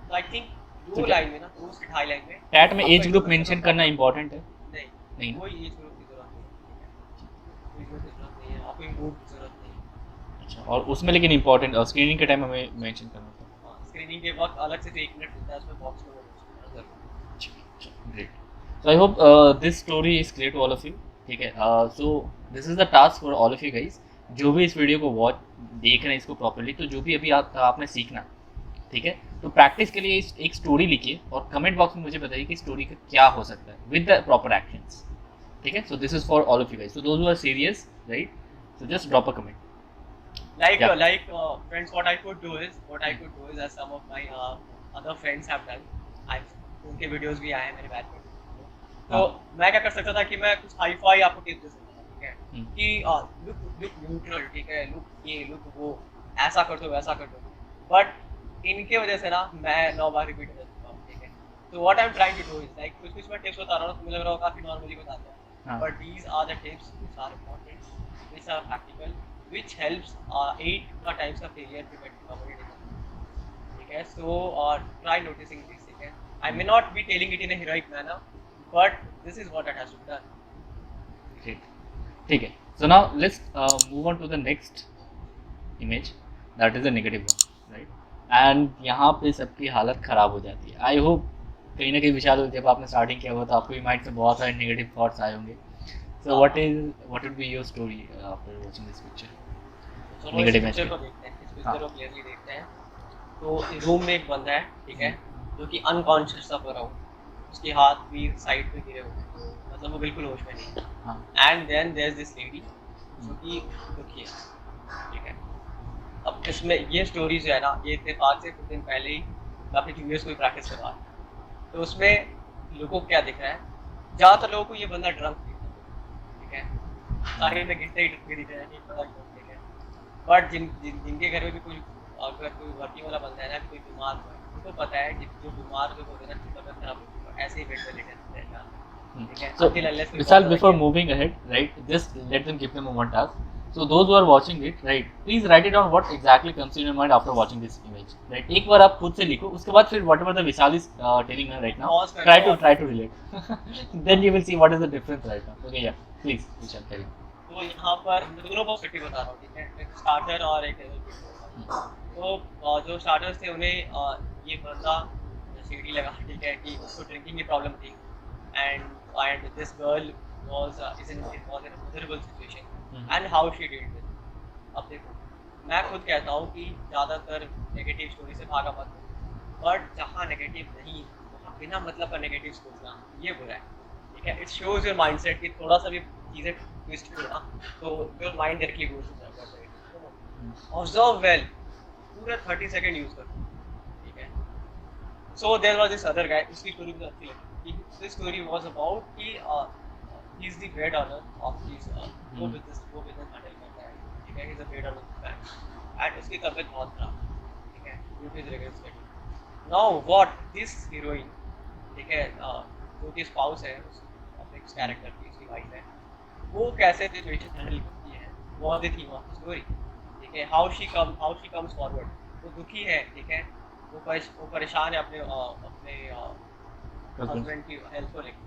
तो आई थिंक 2 लाइन में ना, 2 से 2.5 लाइन में टैट में आपका एज ग्रुप introduction मेंशन होगा। करना इंपॉर्टेंट है। नहीं, नहीं ना? कोई एज ग्रुप की जरूरत नहीं है, ठीक है, कोई एज ग्रुप की जरूरत नहीं है, आपको मूड की जरूरत नहीं है। अच्छा, और उसमें लेकिन इंपॉर्टेंट स्क्रीनिंग के टाइम हमें मेंशन करना था। स्क्रीनिंग के वक्त अलग से 1 मिनट मिलता है उसमें बॉक्स में Great. So I hope this story is clear to all of you. ठीक है, so this is the task for all of you guys. जो भी इस वीडियो को देख रहे हैं इसको प्रॉपर्ली, तो जो भी अभी आपने सीखना, ठीक है, तो प्रैक्टिस के लिए एक स्टोरी लिखिए और कमेंट बॉक्स में मुझे बताइए कि स्टोरी का क्या हो सकता है विद द प्रॉपर एक्शंस। ठीक है, so this is for all of you guys, so those who are serious, right, so just drop a comment. friends, what I could do is as some of my other friends have done, उनके वीडियोस भी आए हैं मेरे बैच में, तो मैं क्या कर सकता था कि मैं कुछ हाई फाई आपको टिप्स दे सकता था, ठीक है, कि लुक न्यूट्रल, ठीक है, लुक ये लुक वो, ऐसा कर दो वैसा कर दो, बट इनके वजह से ना मैं 9 बार रिपीट कर चुका हूँ, ठीक है। तो what I am trying to do is like कुछ मैं टिप्स बता रहा हूँ, तुम्हें लग रहा होगा काफी नॉर्मली बताते हैं, but these are the tips which are important, which are practical, which helps 8 times of failure prevent recovery, ठीक है। So try noticing this, ठीक है। I may not be telling it in a heroic manner, but this is what it has to be done. ठीक है, so now let's move on to the next image, that is the negative one, right? And यहाँ पे सबकी हालत ख़राब हो जाती है। आई होप कहीं ना कहीं विशाल, जब आपने स्टार्टिंग किया हुआ तो आपको भी माइंड से बहुत सारे नेगेटिव थॉट्स आए होंगे। So what would be your story after watching this picture? So इस पिक्चर को देखते हैं, इस पिक्चर को क्लियरली देखते हैं। तो रूम में एक बंदा है, ठीक है, जो कि अनकॉन्शियस सा हो रहा हो, उसके हाथ भी साइड पे गिरे हुए हैं, मतलब वो बिल्कुल होश में नहीं है। And then there is this lady जो कि दुखी है, ठीक है। अब इसमें ये स्टोरी जो है ना, ये इत्तेफाक से कुछ दिन पहले ही काफ़ी जूनियर्स को प्रैक्टिस करवा रहा है, तो उसमें लोगों को क्या दिख रहा है, ज़्यादातर लोगों को ये बंदा ड्रंक दिख रहा है, ठीक है, सारे में गिरते ही दिख रहे हैं कि बंदा ड्रंक है। बट जिनके घर में भी कोई अगर कोई वर्किंग वाला बंदा है ना, कोई बीमार हुआ है, उनको पता है कि जो बीमार जो होते हैं ना, तबियत खराब होती है, ऐसे ही बेड पे लेटे रहते हैं, ठीक है। So Vishal, before moving ahead, right, just let them give them one task. So those who are watching it, right, please write it down what exactly comes in your mind after watching this image, right? एक बार आप खुद से लिखो, उसके बाद फिर whatever the Vishal is telling me right now, try to relate. Then you will see what is the difference right now. Okay, yeah, please Vishal, tell me. तो यहाँ पर दोनों पर्सपेक्टिव बता रहा हूँ, ठीक है, एक स्टार्टर और एक तो जो स्टार्टर्स थे उन्हें ये बंदा सीढ़ी लगा, ठीक है, कि उसको ड्रिंकिंग की प्रॉब्लम थी, and this girl was in a miserable situation and how she dealt with. अब देखो, मैं खुद कहता हूँ कि ज़्यादातर नेगेटिव स्टोरी से भागा मत, बट जहाँ नेगेटिव नहीं वहाँ बिना मतलब का नेगेटिव सोचना ये बुरा है, ठीक है। इट शोज योर माइंडसेट कि थोड़ा सा भी चीज़ें ट्विस्ट हुआ तो your mind directly goes to that. Observe well, पूरा 30 सेकंड यूज कर, ठीक है। So there was this other guy, उसकी स्टोरी मुझे अच्छी लगी। दिस स्टोरी वाज अबाउट कि he is the bread earner of this वो बिजनेस हैंडल करता है, ठीक है, he is a bread earner and उसकी तबीयत बहुत खराब, ठीक है, due to his regular study. Now what this heroine, ठीक है, जो कि स्पाउस है अपने कैरेक्टर की, उसकी वाइफ है, वो कैसे सिचुएशन हैंडल करती है, वो the theme of the story, ठीक है। हाउ शी कम्स फॉरवर्ड, वो दुखी है, ठीक है, वो परेशान है अपने हस्बैंड की हेल्थ को लेकर,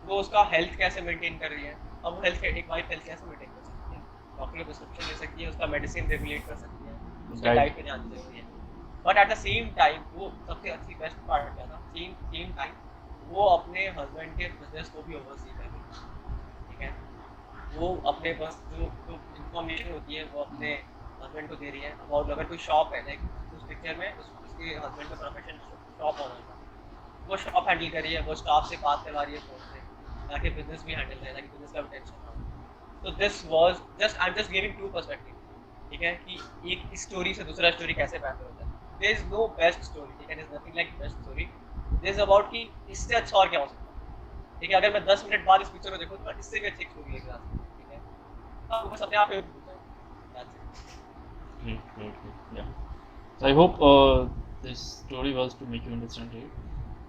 वो उसका हेल्थ कैसे मेंटेन कर रही है। अब हेल्थ एक वाइफ हेल्थ कैसे मेंटेन कर सकती है, डॉक्टर को प्रिस्क्रिप्शन दे सकती है, उसका मेडिसिन रेगुलेट कर सकती है, उसका डाइट पे ध्यान दे सकती है, but at the same time वो सबसे अच्छी बेस्ट पार्ट क्या था, सेम टाइम वो अपने हस्बैंड के बिजनेस को भी ओवरसी कर रही है, ठीक है। वो अपने बस जो इन्फॉर्मेशन होती है वो अपने हस्बैंड को दे रही है अबाउट, अगर कोई शॉप है, लाइक उस पिक्चर में उसके हस्बैंड का प्रोफेशन शॉप ओनर था, वो शॉप हैंडल कर रही है, वो स्टाफ से बात करवा रही है फोन से, ताकि बिजनेस भी हैंडल करे, ताकि बिजनेस का भी टेंशन ना हो। तो this was I am just giving two perspective, ठीक है, कि एक स्टोरी से दूसरा स्टोरी कैसे बेहतर होता है। There is no best story, ठीक है, there is nothing like best story, there is about कि इससे अच्छा और क्या हो सकता है, ठीक है, अगर मैं 10 मिनट बाद इस पिक्चर को देखूं तो इससे भी अच्छी स्टोरी लेके आ सकता हूं, ठीक है, तो बस अपने आप पे that's it. Yeah. So I hope this story was to make you understand it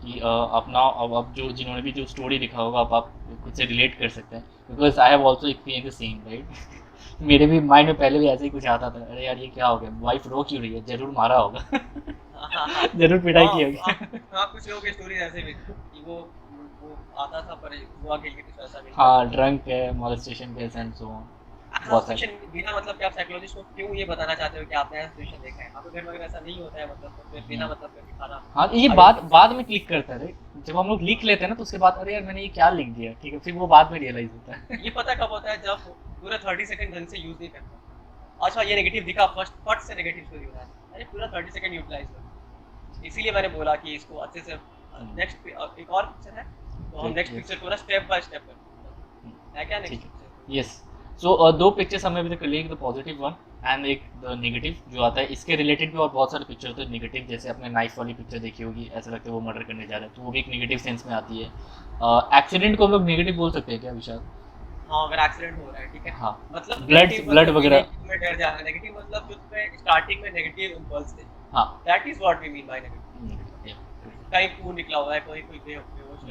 कि आप ना अब जो जिन्होंने भी जो स्टोरी लिखा होगा आप खुद से रिलेट कर सकते हैं, because I have also experience the same right. मेरे भी माइंड में पहले भी ऐसे ही कुछ आता था, अरे यार ये क्या हो गया, वाइफ रो क्यों रही है, जरूर मारा होगा हाँ जरूर पिटाई की होगी। हाँ, कुछ लोगों की स्टोरी ऐसे भी थी कि वो आता था पर हुआ के लिए कुछ ऐसा नहीं। हाँ, ड्रंक है, molestation case and so on, बहुत सारे। बिना मतलब कि आप साइकोलॉजिस्ट को क्यों ये बताना चाहते हो कि आपने ऐसा सिचुएशन देखा है, आपके घर वगैरह ऐसा नहीं होता है, मतलब तो फिर बिना मतलब के दिखाना। हाँ, ये बाद में क्लिक करता है राइट, जब हम लोग लिख लेते हैं ना तो उसके बाद अरे यार मैंने ये क्या लिख दिया, ठीक है, फिर वो बाद में रियलाइज होता है। ये पता कब होता है, जब पूरा 30 सेकंड ढंग से यूज नहीं करता। अच्छा ये नेगेटिव दिखा, फट से नेगेटिव स्टोरी हो रहा है, अरे पूरा 30 सेकंड यूटिलाइज करो। इसीलिए मैंने बोला कि इसको अच्छे से नेक्स्ट एक और पिक्चर है तो हम नेक्स्ट पिक्चर को ना स्टेप बाय स्टेप करते हैं, क्या नेक्स्ट पिक्चर। यस, सो दो पिक्चर्स हमने अभी तक लिए, एक द पॉजिटिव वन एंड एक द नेगेटिव जो आता है। इसके रिलेटेड भी और बहुत सारे पिक्चर होते हैं नेगेटिव, जैसे आपने नाइफ वाली पिक्चर देखी होगी, ऐसा लगता है वो मर्डर करने जा रहे हैं, तो वो भी एक नेगेटिव सेंस में आती है। एक्सीडेंट को हम लोग नेगेटिव बोल सकते हैं क्या विशाल? हाँ, अगर एक्सीडेंट हो रहा है, ठीक है, हाँ, मतलब ब्लड वगैरह में डर जाना, नेगेटिव मतलब जो तुम्हें स्टार्टिंग में नेगेटिव इंपल्स थे, हाँ, that is what we mean by negative. कहीं खून निकला हुआ है, कोई कोई बेहोश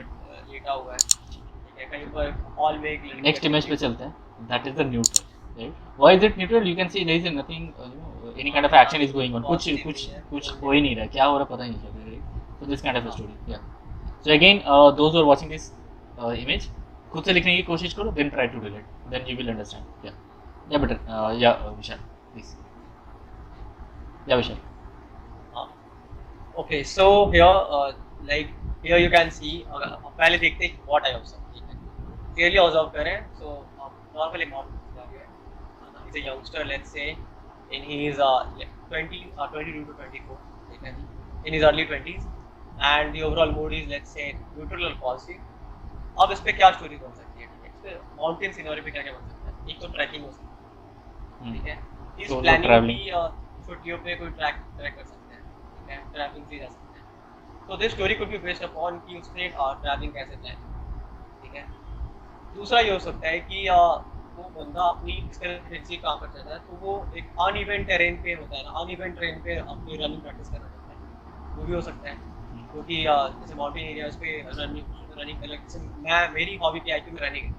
लेटा हुआ है, ठीक है, कहीं पर हॉल में एक नेक्स्ट इमेज पे चलते हैं, that is the neutral right. Why is it neutral? You can see there is nothing, any kind of action is going on, कुछ हो ही नहीं रहा, क्या हो रहा पता ही नहीं चल रहा right. So this kind of story, या so again those are watching this image, खुद से लिखने की कोशिश करो, then try to relate, then you will understand. या बेटर, या विशाल प्लीज, या विशाल। Okay, so like here you can see, पहले देखते हैं what I observe, ठीक है, clearly observe करें। So normally he's a youngster, let's say in his 22 to 24, ठीक है, in his early 20s, and the overall mood is let's say neutral or positive। अब इस पे क्या स्टोरी बन सकती है, ठीक है, इस पे माउंटेन सीनरी पे क्या क्या बन सकता है, एक तो ट्रैकिंग हो सकती है, ठीक है, इस प्लानिंग की छुट्टियों पे कोई ट्रैक कर सकते हैं, ट्रैवलिंग से जा सकते हैं, तो this story could be based upon कि उसने ट्रैवलिंग कैसे प्लान, ठीक है। दूसरा ये हो सकता है कि वो बंदा अपनी इस तरह से काम कर सकता है, तो वो एक अनइवन टेरेन पे होता है ना, अनइवन टेरेन पे अपनी रनिंग प्रैक्टिस करना चाहता है, वो भी हो सकता है, क्योंकि जैसे माउंटेन एरियाज पे रनिंग कर, जैसे मेरी हॉबी क्या है कि मैं रनिंग है,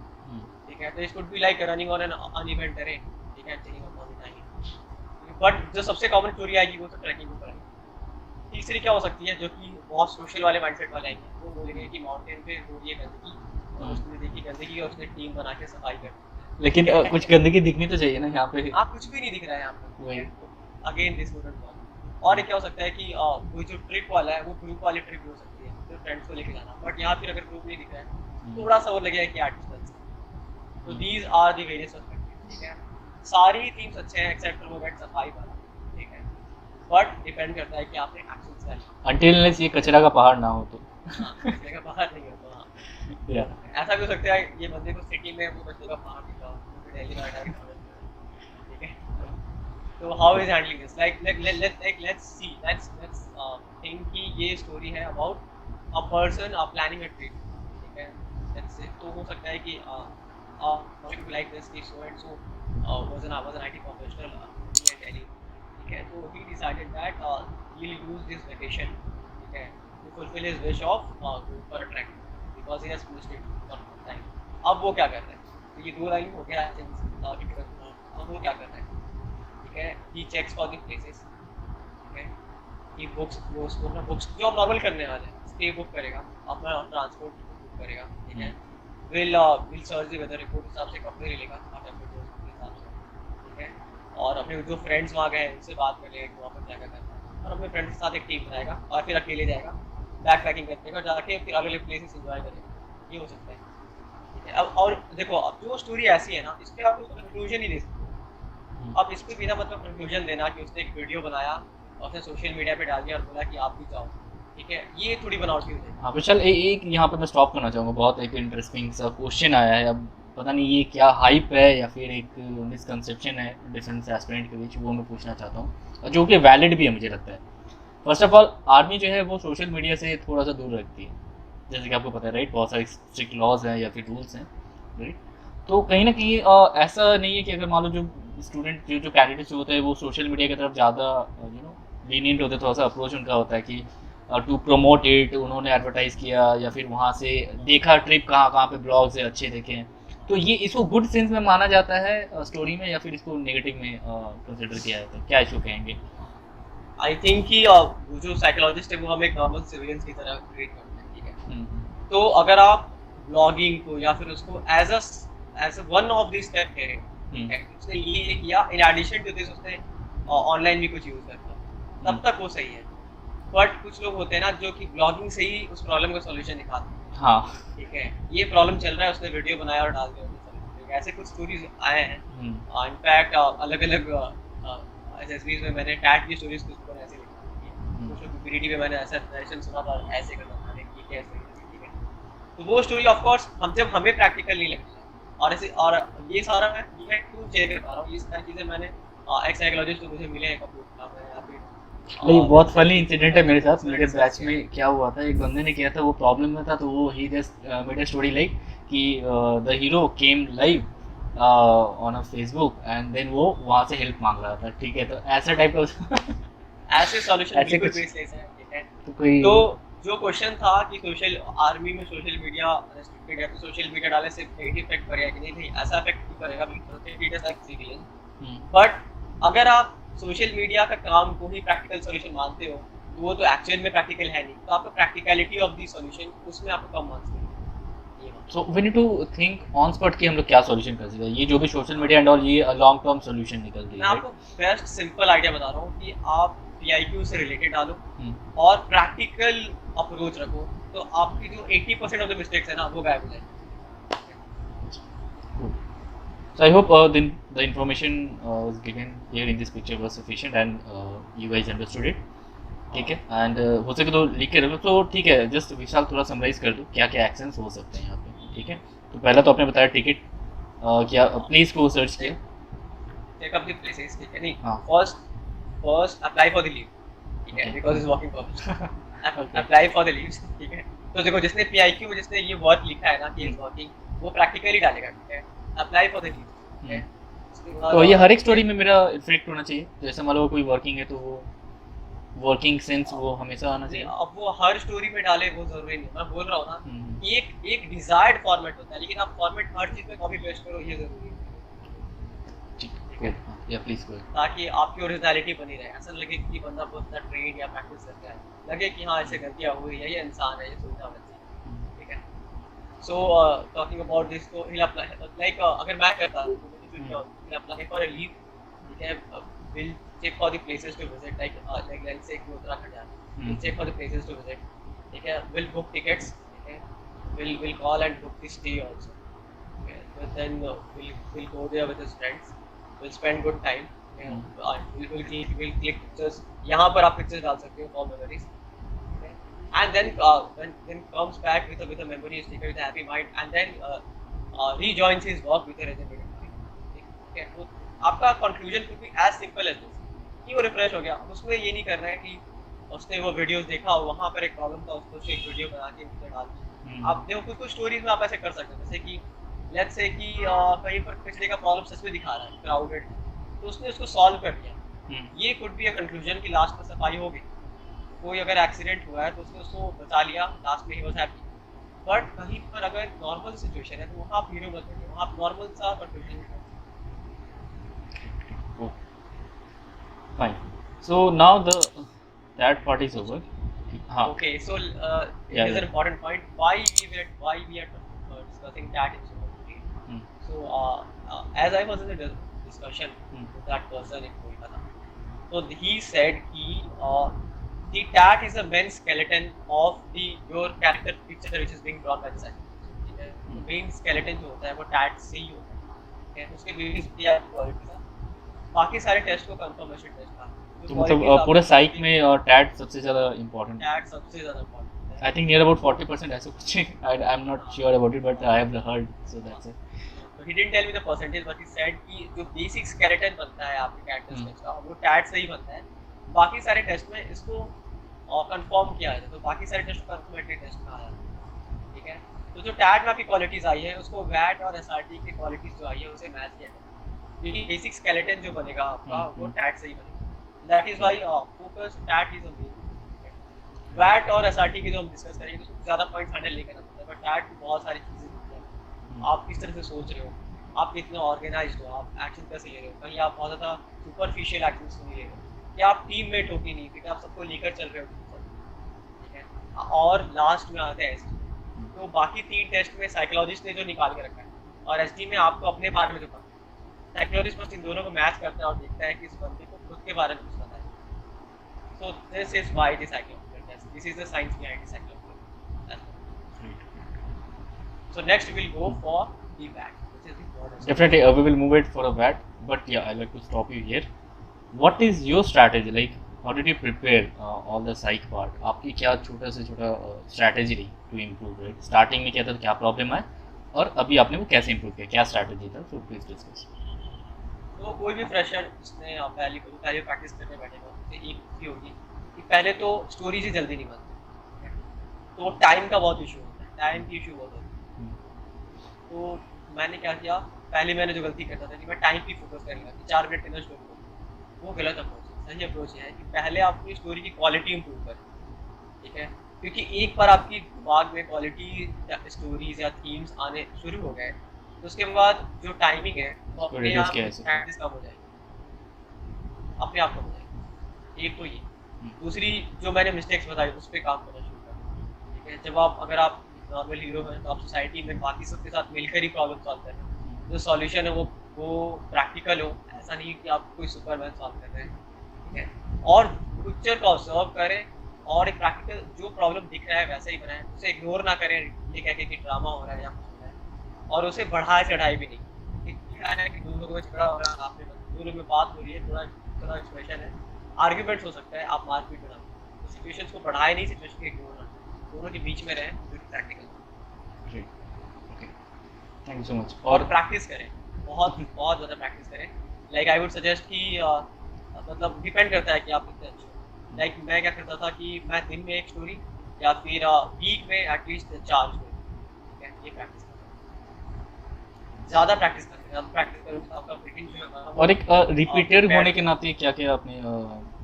ठीक है, तो it could be like running on an uneven terrain, ठीक है, चेंजिंग ऑन टाइम। बट जो सबसे कॉमन स्टोरी आएगी वो तो ट्रैकिंग ऊपर है। तीसरी क्या हो सकती है, जो कि बहुत सोशल वाले माइंडसेट वाले आएंगे, वो बोलेंगे कि माउंटेन पे हो रही है गंदगी, और उसने देखी गंदगी और उसने टीम बना के सफाई कर, लेकिन कुछ गंदगी दिखनी तो चाहिए ना यहाँ पे। आप कुछ भी नहीं दिख रहा है यहाँ पे, अगेन दिस वुडंट वर्क। और एक क्या हो सकता है कि कोई जो ट्रिप वाला है वो ग्रुप वाली ट्रिप हो सकती है, तो फ्रेंड्स को लेके जाना, बट यहाँ फिर अगर ग्रुप नहीं दिख रहा है थोड़ा सा वो लगेगा कि आर्टिस्ट। तो these are the various perspectives, ठीक है, सारी थीम्स अच्छे हैं एक्सेप्ट फॉर दैट सफाई वाला, ठीक है, बट डिपेंड करता है कि आपने एक्शंस क्या लिए, अंटिल अनलेस ये कचरा का पहाड़ ना हो तो कचरे का पहाड़ नहीं होता। या ऐसा भी हो सकता है ये बंदे को सिटी में वो कचरे का पहाड़ दिखा हो, तो दिल्ली में अटैक कर, ठीक है। तो how is handling this, like let's see, let's think कि ये स्टोरी है about a person planning a trip, ठीक है, लेट्स से तो हो सकता है कि लाइक दिस कि so and so was an IT professional in Delhi, ठीक है, तो he decided that he'll use this vacation, ठीक है, to fulfill his wish of going for a trek because he has missed it for some time। अब वो क्या कर रहा है, तो ये दो लाइन हो गया, अब वो क्या कर रहा है, ठीक है, he checks for the places, ठीक है, he books वो उसको ना बुक्स जो हम नॉर्मल करने वाले हैं, स्टे बुक करेगा, अपना ट्रांसपोर्ट बुक करेगा, ठीक है, will search the weather report हिसाब से कपड़े ले लेगा, और अपने जो फ्रेंड्स वहाँ गए उनसे बात कर लेगा कि वहाँ पर क्या क्या करना है, और अपने फ्रेंड्स के साथ एक टीम बनाएगा और फिर अकेले जाएगा बैक पैकिंग करने का, जाके फिर अलग अलग प्लेसेस एंजॉय करेगा, ये हो सकता है, ठीक है। अब और देखो, अब जो स्टोरी ऐसी है ना, इस पर आप कंक्लूजन नहीं दे सकते, अब इस पर बिना मतलब कंक्लूजन देना कि उसने एक वीडियो बनाया और उसने सोशल मीडिया पे डाल दिया और बोला कि आप भी जाओ, ठीक है, ये थोड़ी बनावटी हो जाएगी। हाँ विशाल, एक यहाँ पे मैं स्टॉप करना चाहूँगा, बहुत एक इंटरेस्टिंग सा क्वेश्चन आया है, अब पता नहीं ये क्या हाइप है या फिर एक मिसकंसेप्शन है डिफरेंट एस्पिरेंट के बीच, वो मैं पूछना चाहता हूँ, जो कि वैलिड भी है मुझे लगता है। फर्स्ट ऑफ ऑल आर्मी जो है वो सोशल मीडिया से थोड़ा सा दूर रखती है, जैसे कि आपको पता है राइट, बहुत सारे स्ट्रिक्ट लॉज हैं या फिर रूल्स हैं राइट। तो कहीं ना कहीं ऐसा नहीं है कि अगर मान लो जो स्टूडेंट जो कैंडिडेट्स होते हैं वो सोशल मीडिया की तरफ ज़्यादा यू नो लीनियंट होते हैं, थोड़ा सा अप्रोच उनका होता है कि टू प्रमोट इट, उन्होंने एडवर्टाइज़ किया या फिर वहाँ से देखा ट्रिप कहाँ कहाँ पे ब्लॉग्स है अच्छे देखे, तो ये इसको गुड सेंस में माना जाता है स्टोरी में, या फिर इसको नेगेटिव में कंसिडर किया जाता है, क्या इशू कहेंगे? आई थिंक कि वो जो साइकोलॉजिस्ट है वो हमें एक नॉर्मल सिविलियंस की तरह ट्रीट करते हैं, ठीक है। तो अगर आप ब्लॉगिंग को या फिर उसको as a one of the step है, उसने ये किया, इन एडिशन टू दिस उसने ऑनलाइन भी कुछ यूज करता, तब तक वो सही है। बट कुछ लोग होते हैं ना जो कि ब्लॉगिंग से ही उस प्रॉब्लम का सॉल्यूशन दिखाते हैं, हाँ ठीक है, ये प्रॉब्लम चल रहा है, उसने वीडियो बनाया और डाल दिया, ऐसे कुछ स्टोरीज आए हैं। इनफैक्ट अलग अलग एसएसबीज में मैंने टैट की स्टोरीज कुछ पर ऐसे लिखी थी, कुछ लोग पीडीडी में मैंने ऐसा नरेशन सुना था, ऐसे करना था, ये कैसे, ठीक है। तो वो स्टोरी ऑफ कोर्स जब हमें प्रैक्टिकल नहीं लगती, और ऐसे, और ये सारा मैं टू शेयर कर पा रहा हूँ, ये सारी चीज़ें मैंने एक साइकोलॉजिस्ट जो मुझे मिले हैं कंप्यूटर में या फिर नहीं, बहुत फनी इंसिडेंट है मेरे साथ। मेरे बैच में क्या हुआ था, एक बंदे ने किया था, वो प्रॉब्लम में था, तो वो ही just made a story like कि the hero came live on a Facebook and then वो वहाँ से हेल्प मांग रहा था, ठीक है। तो ऐसा टाइप का ऐसे सॉल्यूशन ऐसे बिल्कुल कुछ बेसलेस है, ठीक है। तो कोई तो जो क्वेश्चन था कि सोशल आर्मी में सोशल मीडिया रेस्ट्रिक्टेड है, तो सोशल मीडिया डालने से नेगेटिव इफेक्ट पड़ेगा कि नहीं, नहीं ऐसा इफेक्ट नहीं पड़ेगा, बट अगर आप सोशल मीडिया का काम को ही प्रैक्टिकल सॉल्यूशन मानते हो, तो वो तो एक्चुअल में प्रैक्टिकल है नहीं, तो आपका प्रैक्टिकलिटी ऑफ द सॉल्यूशन उसमें आपको कम मार्क्स मिलेंगे। So we need to think on spot कि हम लोग क्या सॉल्यूशन कर सकते हैं, ये जो भी सोशल मीडिया एंड ऑल, ये लॉन्ग टर्म सॉल्यूशन निकल रही मैं है। आपको बेस्ट सिंपल आइडिया बता रहा हूँ कि आप PIQ से रिलेटेड डालो और प्रैक्टिकल अप्रोच रखो, तो आपकी जो 80% ऑफ द मिस्टेक्स है ना वो गायब हो जाएंगे। So I hope the information was given here in this picture was sufficient and you guys understood it, ठीक है। एंड हो सके तो लिख के रख लो, तो ठीक है। जस्ट विशाल थोड़ा समराइज कर दो क्या क्या एक्शंस हो सकते हैं यहाँ पे, ठीक है। तो पहला तो आपने बताया टिकट, क्या प्लेस को सर्च किया, चेक अप द प्लेसेस, ठीक है। नहीं, हाँ। First apply for the leave, ठीक है, because is working permit. Apply for the leaves, ठीक है। तो देखो जिसने PIQ में जिसने ये वर्ड लिखा है ना कि इज वर्किंग, वो प्रैक्टिकली डालेगा, ठीक है। अप्लाई फॉर द लीव, ठीक है। तो ये हर एक स्टोरी में मेरा इफेक्ट होना चाहिए, जैसे मान लो कोई वर्किंग है तो वो वर्किंग सेंस वो हमेशा आना चाहिए। अब वो हर स्टोरी में डाले वो जरूरी नहीं, मैं बोल रहा हूँ ना कि एक डिजायर्ड फॉर्मेट होता है, लेकिन आप फॉर्मेट हर चीज में कॉपी पेस्ट करो, ये जरूरी है, ठीक है। या प्लीज गो, ताकि आपकी ओरिजिनलिटी बनी रहे। ऐसा लगे कि बंदा बहुत ज्यादा ट्रेन या प्रैक्टिस करता है, लगे कि हाँ ऐसे गलतियाँ हुई है, ये इंसान है, ये सोचना होना चाहिए, ठीक है। सो टॉकिंग अबाउट दिस, तो he'll apply, like अगर मैं करता तो मुझे जो he'll apply for a leave, ठीक है। we'll check for the places to visit, like let's say कि उत्तराखंड जाना, we'll check for the places to visit, ठीक है। we'll book tickets, ठीक है। we'll call and book the stay also, okay। but then we'll go there with his friends, we'll spend good time, we'll click pictures, यहाँ पर आप pictures डाल सकते हो for memories, and then comes back with a memory sticker with a happy mind, and then rejoins his work with a resume, ठीक है। तो आपका conclusion could be as simple as this, कि वो रिफ्रेश हो गया। उसमें ये नहीं करना है कि उसने वो वीडियोस देखा और वहाँ पर एक प्रॉब्लम था, उसको उससे एक वीडियो बना के उसमें डाल दी। आप देखो कुछ स्टोरीज में आप ऐसे कर सकते हैं, जैसे कि लेट्स से कि कहीं पर पिछले का प्रॉब्लम सच में दिखा रहा है, क्राउडेड, तो उसने उसको सॉल्व कर दिया। ये कुड बी अ कंक्लूजन कि लास्ट में सफाई हो गई, कोई अगर एक्सीडेंट हुआ है तो उसने उसको बचा लिया, लास्ट में ही वाज हैप्पी। बट कहीं पर अगर नॉर्मल सिचुएशन है तो वहाँ आप हीरो मत बनिए, वहाँ आप नॉर्मल सा कंक्लूजन निकालिए। Fine. So now that part is over. हाँ. Okay, so it is an important point. Why we are discussing that in so much detail. So as I was in the discussion with that person in Kolkata, so he said the tat is a main skeleton of your character picture which is being drawn by the psychologist. The main skeleton जो होता है वो tat से ही होता है, ठीक है। उसके बेसिस पे आप क्वालिटी था, बाकी सारे टेस्ट को कंफर्मेशन टेस्ट था। तो मतलब पूरे साइक में और टैट सबसे ज़्यादा इम्पोर्टेंट, टैट सबसे ज़्यादा इम्पोर्टेंट है। आई थिंक नियर अबाउट 40% ऐसा कुछ, I am not sure about it but I have heard, so that's it. So he didn't tell me the percentage, but he said कि जो बेसिक skeleton बनता है आपके कैरेक्टर स्केच का वो टैट से ही बनता है। बाकी सारे टेस्ट में इसको और कंफर्म किया है, तो बाकी सारे टेस्ट कंफर्मेटरी टेस्ट में आया, ठीक है। तो जो टैट में आपकी क्वालिटीज़ आई है उसको वैट और एसआरटी की क्वालिटीज़ जो आई है उसे मैच किया है, क्योंकि बेसिक स्केलेटन जो बनेगा आपका वो टैट से ही बनेगा। That is why focus TAT is a वैट और एसआरटी की जो हम डिस्कस करेंगे तो ज़्यादा पॉइंट्स हैंडल नहीं करना पड़ता है, बट टैट में बहुत सारी चीज़ें होती हैं। आप किस तरह से सोच रहे हो, आप कितने ऑर्गेनाइज्ड हो, आप एक्शन कैसे ले रहे हो, कहीं आप बहुत ज़्यादा सुपरफिशियल एक्शन तो नहीं ले रहे हो, या आप टीम मेट हो कि नहीं, क्योंकि आप सबको लेकर चल रहे हो, ठीक है। और लास्ट में आता है एसडी। तो बाकी 3 टेस्ट में साइकोलॉजिस्ट ने जो निकाल के रखा है और एसडी में आपको अपने बारे में जो पता है। साइकोलॉजिस्ट बस इन दोनों को मैच करता है और देखता है कि इस बंदे को खुद के बारे में कुछ पता है। So this is why the psychological test, this is the science behind the psychological. So next we will go for the VAT, which is the broader. Definitely, we will move it for a VAT. But yeah, I'd like to stop you here. What is your strategy? Like, how did you prepare all the psych part? आपकी क्या छोटा से छोटा strategy रही to improve it? Starting में क्या था, क्या problem है, और अभी आपने वो कैसे improve किया? क्या strategy था? So please discuss. तो कोई भी फ्रेशर जिसने पहले प्रैक्टिस करने बैठेगा उससे एक चीज़ होगी कि पहले तो स्टोरीज ही जल्दी नहीं बनती, तो टाइम का बहुत इशू होता है, टाइम की इशू बहुत होती है। तो मैंने क्या किया, पहले मैंने जो गलती करता था कि मैं टाइम पे फोकस कर लिया कि 4 मिनट के अंदर स्टोरी को, वो गलत अप्रोच है। सही अप्रोच है कि पहले आप अपनी स्टोरी की क्वालिटी इंप्रूव करें, ठीक है, क्योंकि एक बार आपकी दिमाग में क्वालिटी स्टोरीज या थीम्स आने शुरू हो गए तो उसके बाद जो टाइमिंग है वो अपने आप प्रैक्टिस कम हो जाएगी, अपने आप कम हो जाएगी। एक तो ये, दूसरी जो मैंने मिस्टेक्स बताई उस पर काम करना शुरू करें, ठीक है। जब आप अगर आप नॉर्मल हीरो हैं तो आप सोसाइटी में बाकी सबके साथ मिलकर ही प्रॉब्लम सॉल्व करें, जो सॉल्यूशन है वो प्रैक्टिकल हो, ऐसा नहीं कि आप कोई सुपरमैन सॉल्व कर रहे हैं, ठीक है। और पिक्चर को ऑब्जर्व करें और एक प्रैक्टिकल जो प्रॉब्लम दिख रहा है वैसा ही बनाएं, उसे इग्नोर ना करें ये कह के कि ड्रामा हो रहा है या कुछ हो रहा है, और उसे बढ़ाए चढ़ाए भी नहीं। क्या है कि दो लोगों में झगड़ा हो रहा है, आपने दो लोगों में बात हो रही है, थोड़ा एक्सप्रेशन है, आर्ग्यूमेंट हो सकता है, आप मारपीट बना, तो सिचुएशंस को बढ़ाए नहीं, सिचुएशन को इग्नोर ना, दोनों के बीच में रहें, जो कि practical. Okay, thank you so much. और प्रैक्टिस करें, बहुत बहुत ज़्यादा प्रैक्टिस करें। लाइक आई वुड सजेस्ट कि मतलब डिपेंड करता है कि आप कितने अच्छे हो। लाइक मैं क्या करता था कि मैं दिन में एक स्टोरी या फिर वीक में एटलीस्ट 4 स्टोरी, ठीक है, ये प्रैक्टिस करना, ज़्यादा प्रैक्टिस करें, ज़्यादा प्रैक्टिस करें तो आपका ब्रेकिंग जो है। और एक रिपीटर होने के नाते क्या क्या आपने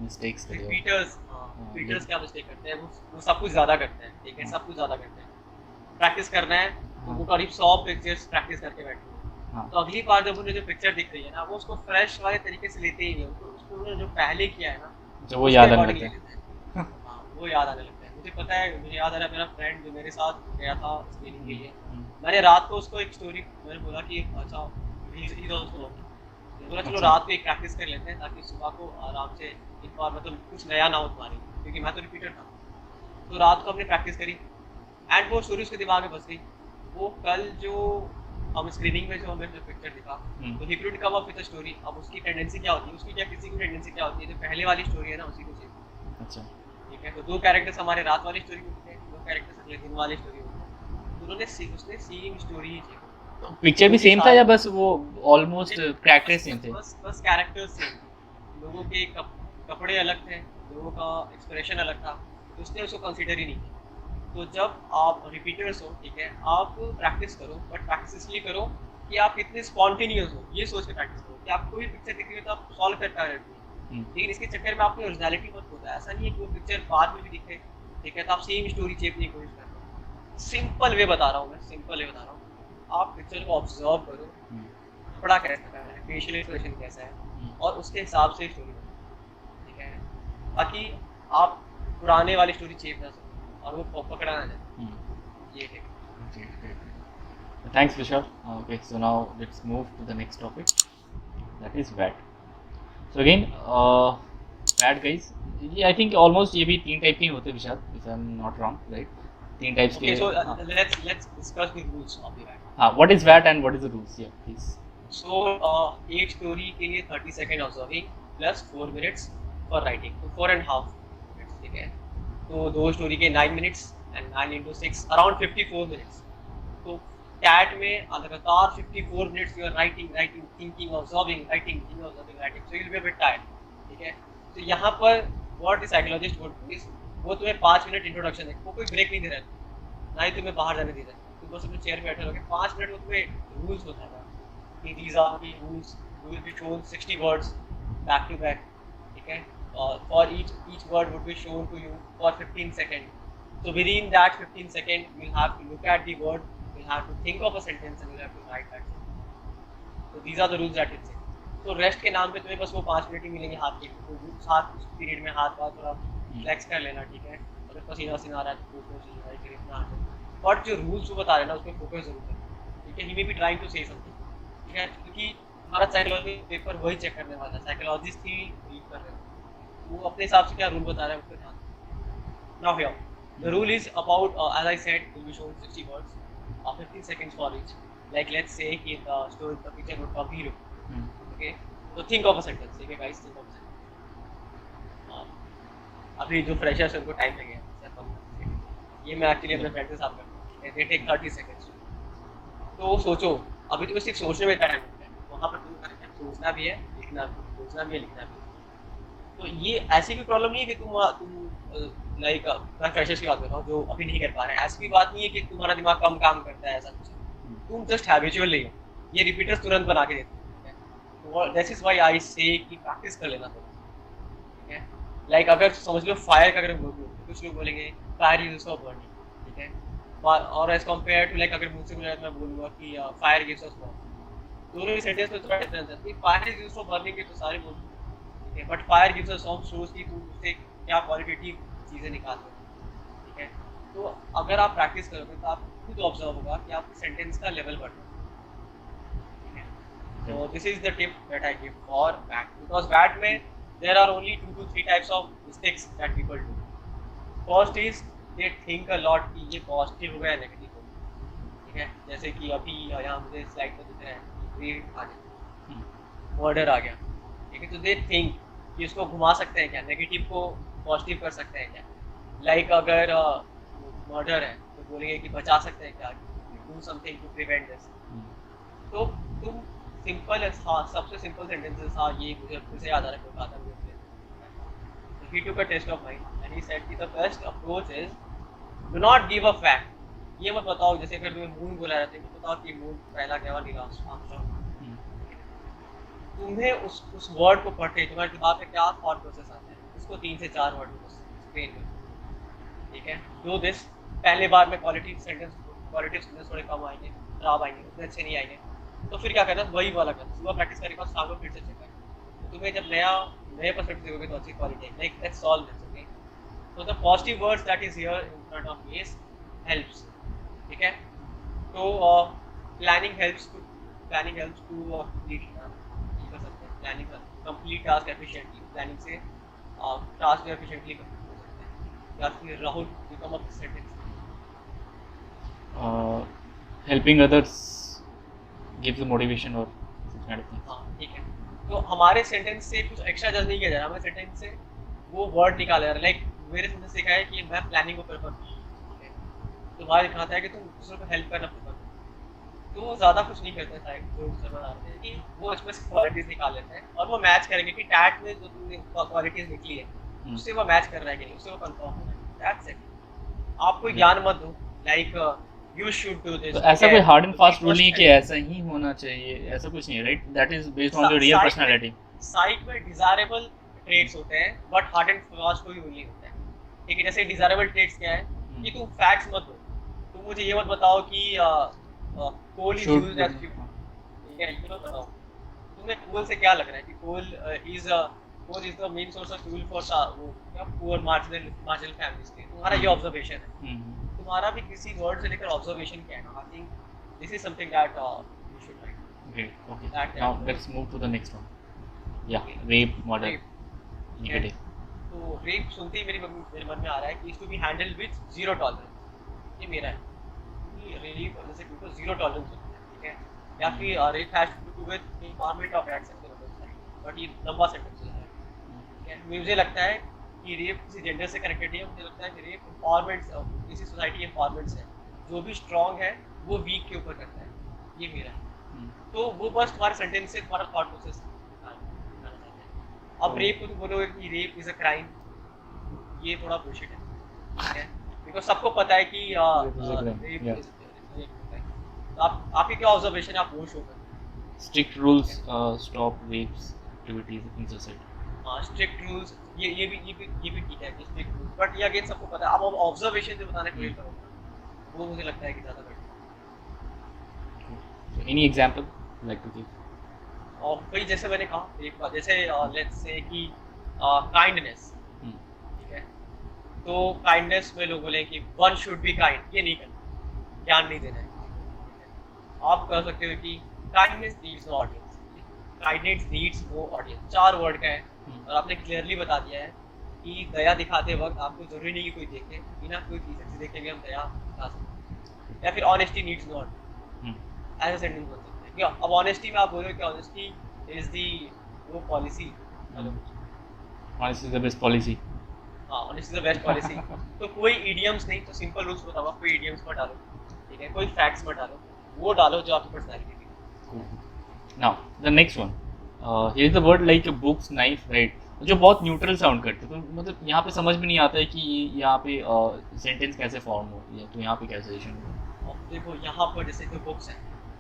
मिस्टेक्स करे? रिपीटर्स क्या मिस्टेक करते हैं, वो सब कुछ ज़्यादा करते हैं, ठीक है, सब कुछ ज़्यादा करते हैं। प्रैक्टिस करना है तो वो करीब 100 पिक्चर्स प्रैक्टिस करके बैठे हैं, तो अगली बार जब उन्हें जो पिक्चर दिख रही है ना वो उसको फ्रेश वाले तरीके से लेते ही नहीं, उसको उन्होंने जो पहले किया है ना जो वो याद आने लगता है। हाँ, वो याद आने लगता है। मुझे पता है, मुझे याद आ रहा है, मेरा फ्रेंड जो मेरे साथ गया था स्क्रीनिंग के लिए, मैंने रात को उसको एक स्टोरी मैंने बोला कि अच्छा बोला चलो रात को एक प्रैक्टिस कर लेते हैं ताकि सुबह को आराम से एक बार मतलब कुछ नया ना हो तुम्हारे, क्योंकि मैं तो रिपीटर था। तो रात को हमने प्रैक्टिस करी एंड वो स्टोरी उसके दिमाग में बस गई। वो कल जो हम स्क्रीनिंग में जो हमें जो पिक्चर दिखा तो he could come up with a story. अब उसकी टेंडेंसी क्या होती है, उसकी क्या किसी की टेंडेंसी क्या होती है, जो पहले वाली स्टोरी है ना उसी को चाहिए। अच्छा, ठीक है, तो 2 कैरेक्टर्स हमारे रात वाली स्टोरी में थे, 2 कैरेक्टर्स अगले दिन वाली स्टोरी में थे, उन्होंने उसने सेम स्टोरी चाहिए। पिक्चर भी सेम था या बस वो ऑलमोस्ट कैरेक्टर्स सेम थे? बस कैरेक्टर्स सेम, लोगों के कपड़े अलग थे, लोगों का एक्सप्रेशन अलग था, तो उसने उसको कंसीडर ही नहीं किया। तो जब आप रिपीटर्स हो, ठीक है, आप प्रैक्टिस करो, बट प्रैक्टिस इसलिए करो कि आप कितने स्पॉन्टेनियस हो, ये सोच के प्रैक्टिस करो कि आपको कोई पिक्चर दिख रही है तो आप सॉल्व कर पा रहे हो, लेकिन इसके चक्कर में आपकी ओरिजिनलिटी मत होता है। ऐसा नहीं है कि वो पिक्चर बाद में भी दिखे, ठीक है, तो आप सेम स्टोरी चेपने की कोशिश कर रहे हो। सिंपल वे बता रहा हूँ मैं, सिंपल वे बता रहा हूँ, आप पिक्चर को ऑब्जर्व करो, कपड़ा कैसा है, फेशियल एक्सप्रेशन कैसा है, और उसके हिसाब से स्टोरी बनाओ, ठीक है, ताकि आप पुराने वाली स्टोरी चेप ना सको और वो पकड़ा ना जाए। ये है। Thanks, Vishal. Okay, so now let's move to the next topic. That is VAT. So again, VAT guys, I think almost ये भी 3 टाइप के होते हैं विशाल, if I'm not wrong, right? 3 types के। Okay, so let's discuss the rules of the VAT. हाँ, what is VAT and what is the rules? Yeah, please. So एक स्टोरी के लिए 30 second observing plus 4 minutes for writing, तो 4.5 मिनट्स, ठीक है। तो 2 स्टोरी के 9 minutes and 9 into 6 around 54 minutes. तो कैट में लगातार 54 minutes you are writing thinking observing writing so you will be a bit tired, ठीक है। तो यहाँ पर what the psychologist would do is वो तुम्हें 5 मिनट इंट्रोडक्शन है, वो कोई ब्रेक नहीं दे रहा है, ना ही तुम्हें बाहर जाने दे रहा है, तुम बस अपने चेयर पे बैठे रहोगे 5 मिनट, वो तुम्हें रूल्स बताएगा कि these are the rules, you will be shown 60 words back to back, ठीक है, for each word would be shown to you for 15 seconds. So within that 15 seconds, you'll have to look at the word, you'll have to think of a sentence, and you'll have to write that sentence. So these are the rules that it says. तो रेस्ट के नाम पे तुम्हें बस वो 5 मिनट ही मिलेंगे हाथ के, तो साथ उस पीरियड में हाथ बात थोड़ा फ्लेक्स कर लेना, ठीक है, अगर पसीना वसीना आ रहा है तो फोकस ही राइट करें इतना है, बट जो रूल्स वो बता रहे हैं ना उसमें फोकस जरूर करें, ठीक है, he maybe trying to say something, ठीक है, क्योंकि हमारा साइकोलॉजी पेपर वही चेक करने वाला है, साइकोलॉजिस्ट ही रीड कर रहे हैं, वो अपने हिसाब से क्या रूल बता रहा है उसको ध्यान। Now here the rule is about as I said, will be shown 60 words, 15 seconds for each, like let's say कि the story, the picture would come hero, okay, so think of a sentence, ठीक है guys, think of a sentence। अभी जो फ्रेशर्स उनको टाइम लगेगा, ये मैं एक्चुअली अपने फ्रेंड के साथ करता हूँ, they take 30 seconds, तो सोचो, अभी तुम्हें सिर्फ सोचने में टाइम लगता है, वहाँ पर तुम्हें सोचना भी है, लिखना भी, सोचना भी है, लिखना भी है, तो ये ऐसी कोई प्रॉब्लम नहीं है कि तुम लाइक मैं फ्रेशर्स की बात कर रहा हूँ जो अभी नहीं कर पा रहे हैं, ऐसी भी बात नहीं है कि तुम्हारा दिमाग कम काम करता है, ऐसा कुछ तुम जस्ट हैबिचुअल नहीं हो, ये रिपीटर्स तुरंत बना के देते हैं, तो दिस इज व्हाई आई से कि प्रैक्टिस कर लेना थोड़ा, ठीक है, लाइक अगर समझ लो फायर का अगर बोलो तो कुछ लोग बोलेंगे फायर यूज ऑफ बर्निंग, ठीक है, और एज कम्पेयर टू लाइक अगर मुझसे बोला मैं बोलूँगा कि फायर गिव्स अस वार्मथ, दोनों ही सेंटेंस में थोड़ा डिफरेंस है, कि fire is used for burning के तो सारे बोल, ठीक है, but fire gives us warmth shows कि तुम उससे क्या क्वालिटेटिव चीज़ें निकालते हो, ठीक है, तो अगर आप प्रैक्टिस करोगे तो आप खुद ऑब्जर्व होगा कि आपके सेंटेंस का लेवल बढ़ रहा है, ठीक है, तो this is the tip that I give for WAT, because WAT में there are only 2 to 3 types of mistakes that people do. First is they think a lot कि ये पॉजिटिव होगा या नेगेटिव होगा, ठीक है, जैसे कि अभी यहाँ मुझे स्लाइड पर दिख रहा है रेप आ गया, मर्डर आ गया, ठीक है, तो दे थिंक कि इसको घुमा सकते हैं क्या, नेगेटिव को पॉजिटिव कर सकते हैं क्या, लाइक अगर मर्डर है तो बोलेंगे कि बचा सकते हैं क्या, do something to prevent this, तो तुम सिंपल, हाँ सबसे सिंपल सेंटेंसेस, हाँ ये मुझे याद आ रहा है, कोई बात है, he took a test of mine and he said कि the best approach is do not give a fact, ये मत बताओ, जैसे अगर तुम्हें मून बोला जाता है तो बताओ कि मून पहला क्या हुआ, नील आर्मस्ट्रॉन्ग, तुम्हें उस वर्ड को पढ़ते तुम्हारे दिमाग में क्या थॉट प्रोसेस आता है, उसको 3 से 4 वर्ड में एक्सप्लेन करो, ठीक है, डू दिस, पहले बार में क्वालिटी सेंटेंस थोड़े कम आएंगे, खराब आएंगे, उतने अच्छे नहीं आएंगे, तो फिर क्या करना, वही वाला करना, सुबह प्रैक्टिस करने के बाद शाम को फिर से चेक करना, तो तुम्हें जब नए पर्सपेक्टिव देखोगे तो अच्छी क्वालिटी है, like let's solve this, okay, so the positive words that is here in front of me is helps, ठीक है, तो planning helps to complete कर सकते हैं, planning complete task efficiently, planning से task efficiently complete हो सकते हैं, या फिर Rahul become a sentence, helping others gives the motivation or such kind of thing. हाँ ठीक है, तो हमारे सेंटेंस से कुछ एक्स्ट्रा जज नहीं किया जा रहा, हमारे सेंटेंस से वो वर्ड निकाला जा रहा है, लाइक मेरे सेंटेंस सीखा है कि मैं प्लानिंग को प्रेफर करता हूँ, तुम्हारे दिखाता है कि तुम दूसरों को हेल्प करना प्रेफर करते हो, तो वो ज़्यादा कुछ नहीं करते हैं, जो सर बताते हैं कि वो उसमें से क्वालिटीज़ निकाल लेते हैं और वो मैच करेंगे कि टैट में जो तुमने क्वालिटीज़ निकली है उससे वो मैच कर रहा है कि नहीं, उससे वो कंफर्म हो रहा है, दैट्स इट, आप कोई ज्ञान मत दो, like you should do this, तो ऐसा कोई हार्ड एंड फास्ट रूल नहीं कि ऐसा ही होना चाहिए, ऐसा कुछ नहीं है, right, that is based on your real personality. Site में डिजायरेबल ट्रेट्स होते हैं बट हार्ड एंड फास्ट कोई रूल नहीं होता है, ठीक है, जैसे डिजायरेबल ट्रेट्स क्या है कि तुम फैक्ट्स मत दो, तुम मुझे ये मत बताओ कि coal is used as fuel, ठीक है, ये मत बताओ, तुम्हें कोल से क्या लग रहा है कि coal is the main source of fuel for वो क्या पुअर मार्जिनल फैमिलीज के, तुम्हारा ये ऑब्जर्वेशन है, तुम्हारा भी किसी वर्ड से लेकर ऑब्जर्वेशन क्या है ना, I think this is something that you should write. Great, okay. Now let's move to the next one. Yeah, rape, murder. Okay. तो रेप सुनते ही मेरे मन में आ रहा है कि इसको भी हैंडल विद जीरो टॉलरेंस, ये मेरा है कि रेप जैसे बिल्कुल जीरो टॉलरेंस होता है, ठीक है, या फिर rape has to do with empowerment of rights and side, but ये लंबा सेंटेंस है, ठीक है, मुझे लगता है कि रेप किसी जेंडर से कनेक्टेड है, मुझे लगता है कि रेप एम्पावरमेंट किसी सोसाइटी एम्पावरमेंट है, जो भी स्ट्रॉन्ग है वो वीक के ऊपर करता है, ये मेरा है, तो वो बस तुम्हारे सेंटेंस से तुम्हारा थॉट प्रोसेस अब रेप को तुम बोलोगे कि रेप इज अ क्राइम, ये थोड़ा बुलशिट है, बिकॉज सबको पता है कि Rape is a crime, rape yeah. is तो आपकी क्या ऑब्जर्वेशन है, आप वो शो करें। Strict rules stop rapes activities in society. Strict rules, ये भी ठीक है कि स्ट्रिक्ट रूल्स, बट ये अगेन सबको पता है। आप ऑब्जर्वेशन से बताने को ये करो, वो मुझे लगता है कि ज़्यादा better. So any example you'd like to give? और भाई जैसे मैंने कहा एक बार, जैसे लेट्स से कि काइंडनेस, Hmm. ठीक है, तो काइंडनेस में लोग बोले कि वन शुड बी काइंड, ये नहीं करना, ज्ञान नहीं देना है। आप कह सकते हो कि kindness needs no audience, kindness needs no audience, 4 word का है, और आपने क्लियरली बता दिया है कि दया दिखाते वक्त आपको जरूरी नहीं कि कोई देखे, बिना कोई चीज़ देखे भी हम दया दिखा सकते हैं। या फिर ऑनेस्टी नीड्स नो ऑडियंस, ऐसा सेंटेंस बोल सकते हैं। क्या अब ऑनेस्टी में आप बोल रहे हो कि ऑनेस्टी इज दी वो policy, Honesty is the best policy. हाँ, honesty is the best policy. तो कोई इडियम्स नहीं, तो सिंपल रूल्स बताओ, कोई इडियम्स मत डालो, ठीक है, कोई फैक्ट्स मत डालो, वो डालो जो आपकी पर्सनालिटी की। Cool. Now the next one. Here is the word like books, knife, right? जो बहुत न्यूट्रल साउंड करते हैं, तो मतलब यहाँ पे समझ में नहीं आता है कि यहाँ पे सेंटेंस कैसे फॉर्म होती है, तो यहाँ पे क्या सजेशन होगा? अब देखो यहाँ पर जैसे जो बुक्स हैं,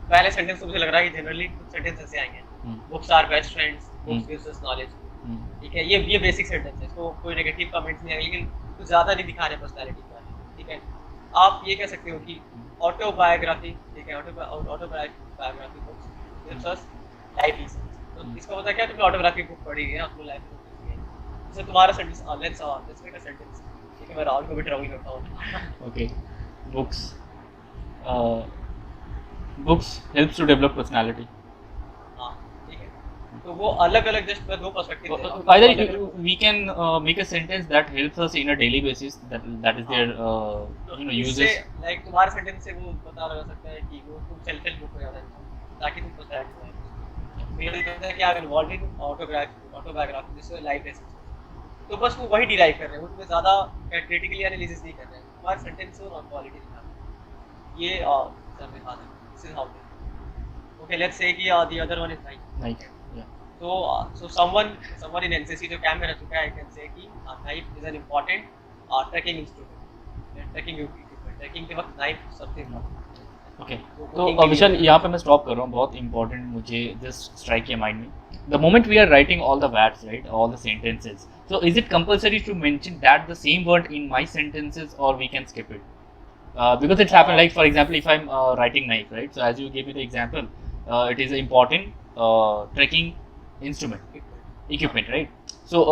पहले सेंटेंस तो मुझे लग रहा है कि जनरली कुछ सेंटेंस ऐसे आएंगे, books are best friends, books gives us knowledge, ठीक है, ये बेसिक सेंटेंस है, इसको कोई नेगेटिव कमेंट्स नहीं आएंगे, लेकिन कुछ ज़्यादा नहीं दिखा रहे पर्सनैलिटी के बारे में, ठीक है। आप ये कह सकते हो कि ऑटोबायोग्राफी, ठीक है, ऑटोबायोग्राफी बुक्स गिव्स अस लाइफ लेसन्स। तो इसका मतलब क्या, तुमने ऑटोग्राफी बुक पढ़ी है, आपको लाइफ लेसन है। जैसे तुम्हारा sentence, let's make a sentence, ठीक है, मैं राहुल को भी ट्रैवल करता हूँ। Okay. Books. Books helps to develop personality. हाँ, ठीक है, तो वो अलग-अलग, जस्ट मैं 2 पर्सपेक्टिव दे रहा हूँ। Either we can make a sentence that helps us in a daily basis. That is their uses. Like तुम्हारे सेंटेंस से वो पता लगा सकता है कि वो तुम सेल्फ हेल्प बुक पढ़ रहे हो, ताकि तुम पर्सनैलिटी में मेरा ये कहता है कि आप इन्वॉल्व इन ऑटोबायोग्राफी जैसे लाइफ लेसन, तो बस वो वही डिराइव कर रहे हैं, वो तुम्हें ज़्यादा क्रिटिकली एनालिसिस नहीं कर रहे हैं, तुम्हारे सेंटेंस और क्वालिटी दिखा रहे हैं। ये सर में खाता है, this is how it. Okay, let's say that the other one is knife. Like, yeah. So someone in NCC जो कैंप में रह चुका है, I can say कि knife is an important trekking instrument, trekking equipment, trekking के वक्त knife सबसे important। Okay. तो विशाल यहाँ पे मैं स्टॉप कर रहा हूँ, बहुत इंपॉर्टेंट मुझे जस्ट स्ट्राइक किया माइंड में। The moment we are writing all the words, right, all the sentences, so is it compulsory to mention that the same word in my sentences, or we can skip it? Because it's happened, like for example, if I'm writing knife, right, so as you gave me the example, it is an important trekking instrument, equipment, right? So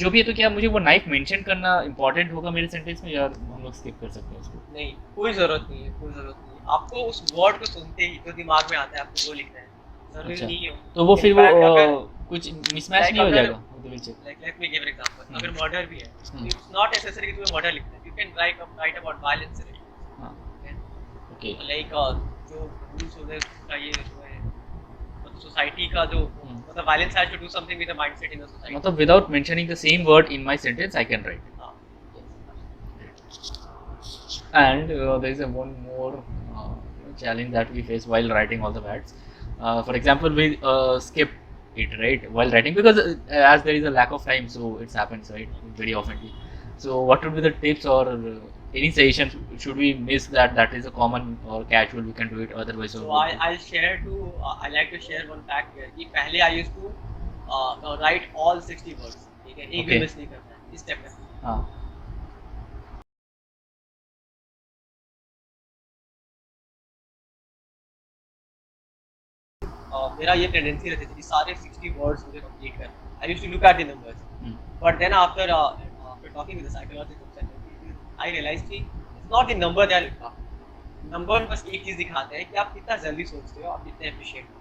जो भी है, तो क्या मुझे वो knife mention करना important होगा मेरे sentence में, या हम लोग skip कर सकते हैं उसको? नहीं, कोई ज़रूरत नहीं है, कोई ज़रूरत नहीं है। आपको उस वर्ड को सुनते ही जो दिमाग में आता है आपको वो लिखना है, जरूरी अच्छा, नहीं है। तो वो फिर वो कुछ मिसमैच Like नहीं हो अगर- जाएगा? वो will check. Like let me give an example, अगर मर्डर भी है, it's not necessary कि तुम्हें मर्डर लिखना है, you can write about violence in it, हाँ, okay? okay. लाइक जो रूल्स होते हैं का ये जो है, मतलब सोसाइटी का जो मतलब violence has to do something with the mindset in the society. मतलब without mentioning the same word in my sentence, I can write. हाँ, And there is one more challenge that we face while writing all the words. For example, we skip it, right, while writing, because as there is a lack of time, so it happens, right, very oftenly. So what would be the tips or any suggestions? Should we miss that is a common or casual, we can do it otherwise? so I'll share to I like to share one fact here कि पहले I used to write all 60 words, ठीक है, एक भी Okay. मिस नहीं करना है इस स्टेप में। हाँ, मेरा ये टेंडेंसी रहती थी कि सारे 60 वर्ड्स मुझे कंप्लीट करना। I used to look at the numbers, but then after talking with the psychologist I realized कि it's not the number that लिखा, नंबर बस एक चीज़ दिखाते हैं कि आप कितना जल्दी सोचते हो, आप कितने एफिशिएंट हो,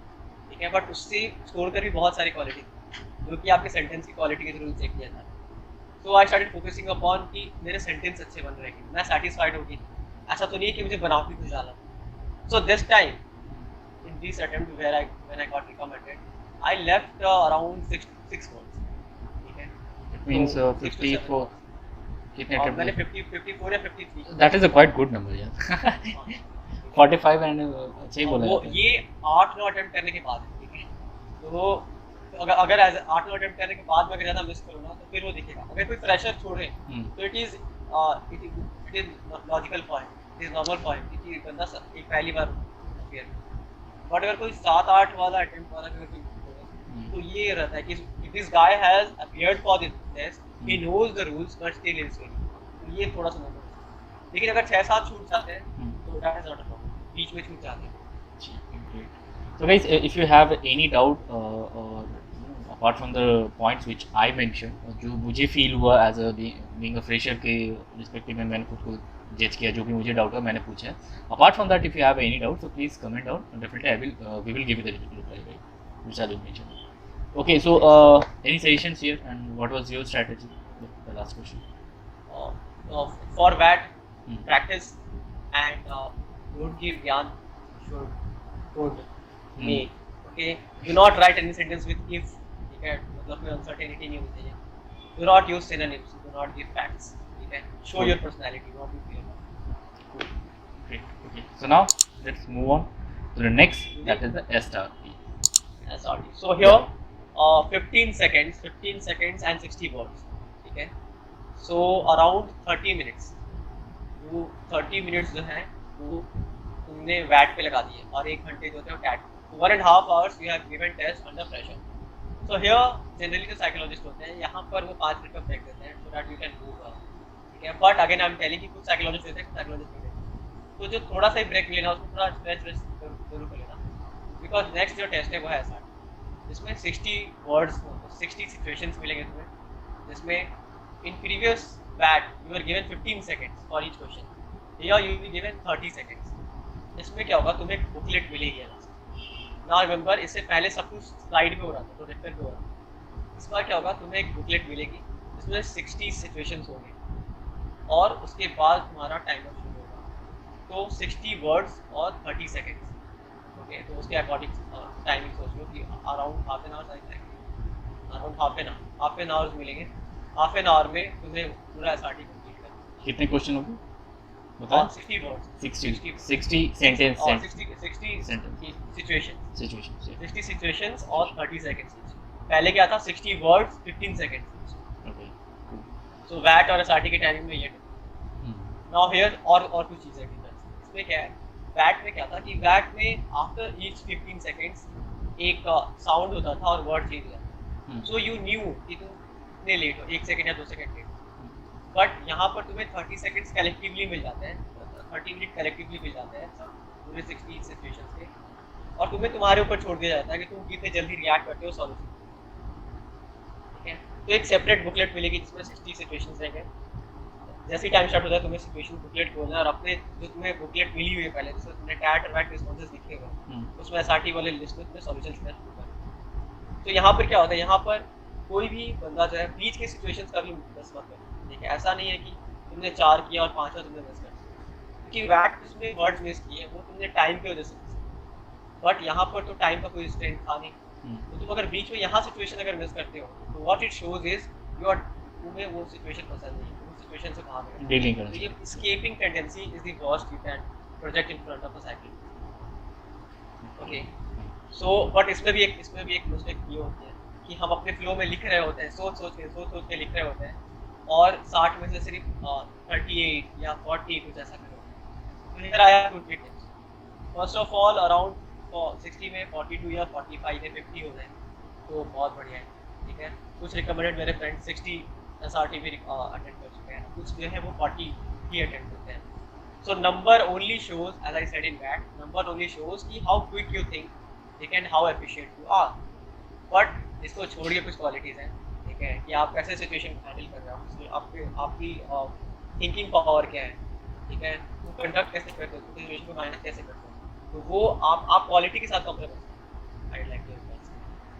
ठीक है, बट उससे छोड़ कर भी बहुत सारी क्वालिटी जो कि आपके सेंटेंस की क्वालिटी के थ्रू चेक किया था। सो आई स्टार्टेड फोकसिंग अपॉन कि मेरे सेंटेंस अच्छे बन रहे हैं, मैं सेटिस्फाइड होगी, ऐसा तो नहीं है कि मुझे बनावटी कुछ डाला। So this time in this attempt when I got recommended, I left around six words, ठीक है, it means तो 6 to 7 54. कितने और attempt मैंने किए? 54 या 53 That is a quite good number, yeah. 45 and अच्छे ही बोला वो जाता है. ये 8-9 अटेम्प्ट करने के बाद है, ठीक है, तो अगर 8-9 अटेम्प्ट करने के बाद में अगर ज़्यादा मिस करूँ ना तो फिर वो दिखेगा। अगर कोई प्रेशर छोड़े तो it is it is logical point, it is normal point कि बंदा एक पहली बार फेयर, बट अगर कोई 7-8 वाला अटेम्प्ट वाला अगर कोई तो ये रहता है कि this guy has appeared for this test, he knows the rules but still is failing, तो ये थोड़ा सा नॉर्मल है। लेकिन अगर 6-7 छूट जाते हैं तो that is not a problem, बीच में छूट जाते हैं। So guys, if you have any doubt or apart from the points which I mentioned, जो मुझे फील हुआ as a being a fresher के रिस्पेक्टिव में मैंने खुद को जज किया, जो भी मुझे डाउट हुआ मैंने पूछा है। Apart from that if you have any doubt so please comment down and definitely I will we will give you the reply which I will mention. Okay, so any suggestions here and what was your strategy? The last question. For that, practice and don't give Gyan should me. Okay, do not write any sentence with if. ठीक है, मतलब कोई uncertainty नहीं होनी चाहिए. Do not use synonyms. Do not give facts. ठीक है, show your personality. Do not be clear. Great. Okay. So now let's move on to the next. That is the SRT. SRT. So here, 15 seconds and 60 words. ठीक है. So around 30 minutes. वो 30 minutes जो है वो तुमने वैट पे लगा दिए और 1 घंटे जो थे वो TET. 1.5 hours you have given test under pressure. So here generally जो साइकोलॉजिस्ट होते हैं यहाँ पर वो 5 मिनट का ब्रेक देते हैं so that you can move on. ठीक है. But again I am telling कि कुछ साइकोलॉजिस्ट होते हैं, कुछ साइकोलॉजिस्ट नहीं होते. तो जो थोड़ा सा ही ब्रेक लेना उसको थोड़ा स्ट्रेच जरूर कर लेना. बिकॉज नेक्स्ट जो टेस्ट है वो है SRT, जिसमें 60 वर्ड्स 60 सिचुएशंस मिलेंगे तुम्हें, जिसमें in previous WAT you are given 15 seconds for each question, here you will be given 30 seconds. इसमें क्या होगा, तुम्हें एक बुकलेट मिलेगी. नाउ रिमेंबर इससे पहले सब कुछ स्लाइड पे हो रहा था, प्रोजेक्टर पे हो रहा था. इस बार क्या होगा, तुम्हें एक बुकलेट मिलेगी जिसमें 60 सिचुएशंस होंगे और उसके बाद तुम्हारा टाइमर शुरू होगा. तो 60 वर्ड्स और 30 सेकंड्स. ओके, तो उसके अकॉर्डिंग टाइमिंग सोच लो कि अराउंड हाफ एन आवर्स मिलेंगे. हाफ एन आवर में तुम्हें पूरा SRT कंप्लीट करना. कितने क्वेश्चन होंगे बताओ? 60 वर्ड्स, 60 सेंटेंस और 60 सिचुएशंस 60 सिचुएशंस और 30 सेकंड्स. पहले क्या था, 60 वर्ड्स 15 सेकंड्स. ओके, सो वैट और SRT के टाइमिंग में ये नाउ हियर और कुछ चीजें डिफरेंस. इसमें क्या है, वैट में क्या था कि वैट में आफ्टर ईच 15 सेकंड्स एक साउंड होता था और वर्ड चेंज होता. सो यू न्यू कि तुम इतने लेट हो, 1 सेकंड या 2 सेकंड लेट. बट यहाँ पर तुम्हें 30 सेकंड्स कलेक्टिवली मिल जाते हैं, 30 मिनट कलेक्टिवली मिल जाते हैं पूरे 60 सिचुएशंस के, और तुम्हें तुम्हारे ऊपर छोड़ दिया जाता है कि तुम कितने जल्दी रिएक्ट करते हो सॉल्यूशन. ठीक है, तो एक सेपरेट बुकलेट मिलेगी जिसमें 60 सिचुएशंस रहेंगे. जैसे ही टाइम स्टार्ट होता है तुम्हें सिचुएशन बुकलेट खोलना है और अपने जो तुम्हें बुकलेट मिली हुई है पहले, जिसमें तुमने टैट और वैट रिस्पॉन्सेस लिखे हुए उसमें SRT वाले लिस्ट में तुम्हें सॉल्यूशन लिखना है. तो यहाँ पर क्या होता है, यहाँ पर कोई भी बंदा जो है बीच के सिचुएशंस का भी मिस मत करो. ठीक है, ऐसा नहीं है कि तुमने 4 किया और 5वां तुमने मिस कर दिया, क्योंकि वैट जिसमें वर्ड्स मिस किए वो तुमने टाइम की वजह से मिस किए. बट यहाँ पर तो टाइम का कोई स्ट्रेंथ था नहीं. तो तुम अगर बीच में यहाँ सिचुएशन अगर मिस करते हो तो व्हाट इट शोज इज तुम्हें वो सिचुएशन पसंद नहीं, वो सिचुएशन से भाग डीलिंग करना. तो ये escaping tendency is the worst you can project in front of a cycle. Okay, so but इसमें भी एक मिस्टेक ये होती है कि हम अपने फ्लो में लिख रहे होते हैं, सोच के लिख रहे होते हैं, और 60 में से सिर्फ 38 या 40 कुछ ऐसा करो. तो here I have two tips. First of all around 60 में 42 या 45 या 50 हो जाए तो बहुत बढ़िया है. ठीक है, कुछ रिकमेंडेड मेरे फ्रेंड 60 SRT भी अटेंड कर चुके हैं, कुछ जो है वो 40 ही अटेंड करते हैं. So number only shows, as I said in that, number only shows कि हाउ क्विक यू थिंक, ठीक है, how efficient you are. But इसको छोड़िए कुछ क्वालिटीज़ हैं. ठीक है, कि आप कैसे सिचुएशन हैंडल कर रहे हो, आपकी थिंकिंग पावर क्या है. ठीक है, तुम कंडक्ट कैसे करते हो, सिचुएशन को मैनेज कैसे करते हो, तो वो आप क्वालिटी के साथ कंपेयर कर सकते हो. I like your.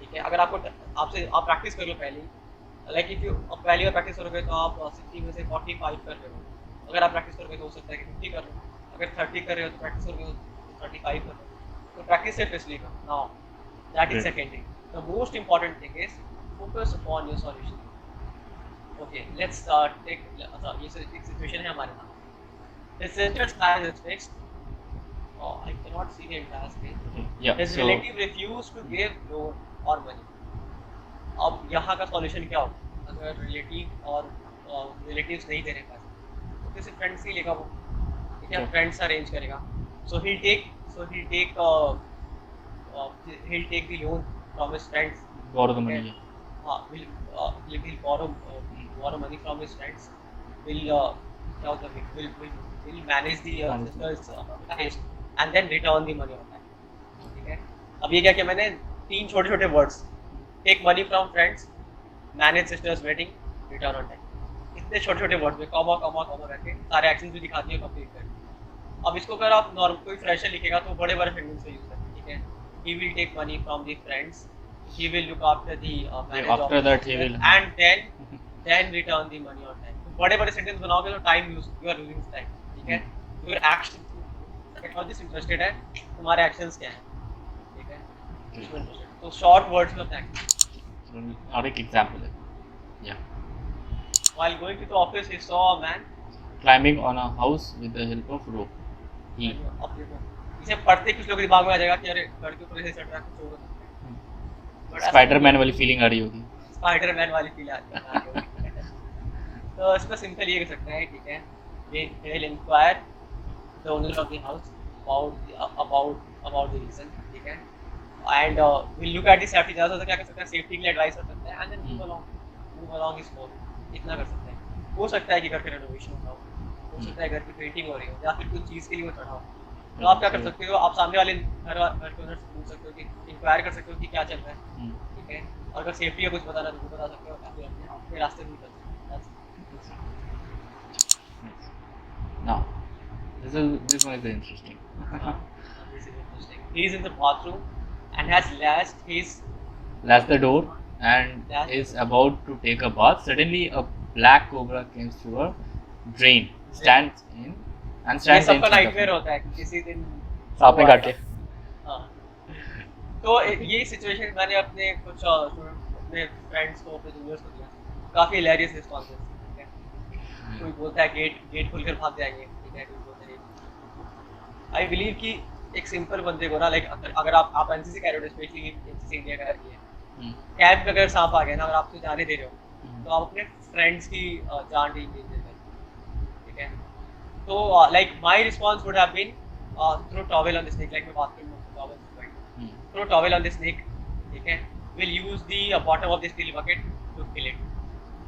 ठीक है, अगर आप प्रैक्टिस कर लो पहले, लाइक इफ यू पहली बार प्रैक्टिस करोगे तो आप 60 में से 45 कर रहे हो. अगर आप प्रैक्टिस करोगे तो हो सकता है कि 50 कर लो. अगर 30 कर रहे हो तो प्रैक्टिस करोगे तो 35 कर लो. तो प्रैक्टिस सिर्फ इसलिए करो. Now that is secondary. The most important thing is focus upon your solution. Okay, let's take ये situation है हमारे साथ. The central size is fixed. Oh, I cannot see the entire screen. Yeah. His relative refused to give loan or money. अब यहाँ का solution क्या होगा? अगर relative और relatives नहीं दे रहे पैसे, अपने से फ्रेंड्स ही लेगा वो, ठीक है, Okay. फ्रेंड्स अरेंज करेगा. सो he'll take the loan from his friends. borrow the ठीक money, है. yeah. हाँ, will borrow money from his friends. Will क्या होता है, will manage the Manage. sisters arranged and then return the money on time. ठीक है. अब ये क्या किया मैंने, 3 छोटे-छोटे words, take money from friends, manage sisters wedding, return on time. इतने छोटे-छोटे वर्ड में कॉमा करके सारे एक्शंस भी दिखा दिए कंप्लीट करके. अब इसको अगर आप नॉर्मल कोई फ्रेशर लिखेगा तो बड़े-बड़े सेंटेंस का यूज़ करते हैं, ठीक है. He will take money from the friends. He will look after the marriage of After the that, he sister, will- and then return the money on time. तो बड़े-बड़े सेंटेंस बनाओगे तो time use, you are losing time, ठीक है. योर एक्शन, टेक्नोलॉजी से इंटरेस्टेड है, तुम्हारे एक्शंस क्या हैं, ठीक है. उसमें interested. तो शॉर्ट वर्ड्स में अपना action. और एक एग्जांपल है, yeah. While going to the office, he saw a man. Climbing on a house with the help of rope. He अपने को इसे पढ़ते कुछ लोग के दिमाग में आ जाएगा कि अरे घर के ऊपर से चढ़ रहा है, कुछ और होता है. स्पाइडरमैन वाली फीलिंग आ रही होगी. स्पाइडरमैन वाली फील आती है. तो इसमें सिंपल ये कर सकते हैं, ठीक है. They will inquire the owner of the house about the reason, ठीक है. And we'll look at the safety. ज़्यादा से ज़्यादा क्या कर सकते हैं, सेफ्टी के लिए एडवाइस कर सकते हैं, and then move along is more. इतना कर सकते हैं. हो सकता है कि घर का रेनोवेशन हो रहा हो, हो सकता है घर की पेंटिंग हो रही हो, या फिर कुछ चीज़ के लिए वो चढ़ा हो. तो आप क्या कर सकते हो, आप सामने वाले घर के ओनर से पूछ सकते हो कि इंक्वायर कर सकते हो कि क्या चल रहा है, ठीक है. और अगर सेफ्टी का कुछ बताना तो बता सकते हो, काफ़ी अपने रास्ते में निकल सकते हो. Now, this one is interesting. This is interesting. He is in the bathroom and has Latched the door and Latched. is about to take a bath. Suddenly, a black cobra comes through a drain, stands ये in सबका front of नाइटमेयर him. होता है किसी दिन. सांप ने काट लिया. हाँ. तो ये सिचुएशन मैंने अपने कुछ अपने फ्रेंड्स को, अपने जूनियर्स को दिया. काफ़ी हिलेरियस रिस्पॉन्सेस, ठीक है. कोई बोलता है गेट खोलकर भाग जाएंगे, ठीक है. कोई बोलता है. आई बिलीव कि एक सिंपल बंदे को ना, लाइक अगर आप NCC cadet, specially NCC India का है, कैंप में अगर सांप आ गया ना, अगर आप उसे जाने दे रहे हो तो आप अपने फ्रेंड्स की जान नहीं दे देते, ठीक है. तो like my response would have been throw towel on the snake, like मैं बात करूँ towel, throw towel on the snake, ठीक है. Will use the bottom of the steel bucket to kill it,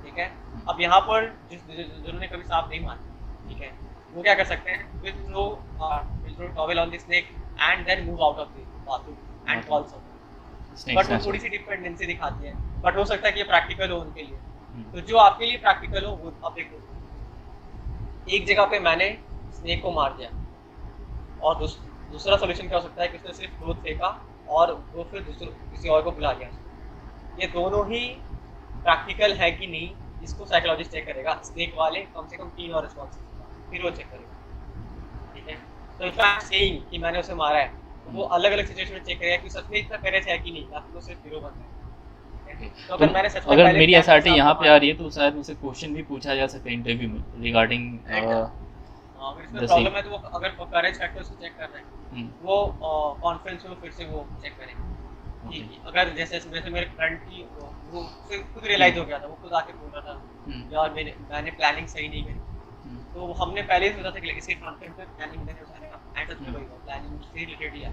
ठीक है. अब यहाँ पर जिन्होंने कभी सांप नहीं मारा, ठीक है, वो क्या कर सकते हैं, will throw towel on the snake and then move out of the bathroom and call someone. But वो थोड़ी सी डिपेंडेंसी दिखाती है, बट हो सकता है कि ये प्रैक्टिकल हो उनके लिए. तो जो आपके लिए प्रैक्टिकल हो वो आप देखो. एक जगह पे मैंने स्नेक को मार दिया, और दूसरा सोल्यूशन क्या हो सकता है कि उसने सिर्फ क्लोथ फेंका और वो फिर किसी और को बुला लिया. ये दोनों ही प्रैक्टिकल है कि नहीं, इसको साइकोलॉजिस्ट चेक करेगा. स्नेक वाले कम से कम 3 और रिस्पॉन्स फिर वो चेक करेगा, ठीक है. तो इफ आई एम सेइंग कि मैंने उसे मारा है, तो वो अलग अलग सिचुएशन में चेक करेगा कि सच में इतना करेज है कि नहीं, या फिर वो सिर्फ हीरो बन रहा है. तो अगर मैंने सच में अगर मेरी एसआरटी यहाँ पे आ रही है तो शायद मुझसे क्वेश्चन भी पूछा जा सकता है इंटरव्यू में रिगार्डिंग अगर इसमें प्रॉब्लम है तो वो अगर करेज फैक्टर उसको चेक कर रहे हैं, वो कॉन्फ्रेंस में फिर से वो चेक करेंगे कि अगर जैसे मेरे फ्रेंड की वो खुद रियलाइज हो गया था, वो खुद आके बोल रहा था यार मैंने प्लानिंग सही नहीं करी. तो हमने पहले ही सोचा था कि इसके कॉन्फ्रेंस में प्लानिंग मैंने उठाया, एंड सच में वही हुआ, प्लानिंग से रिलेटेड ही है.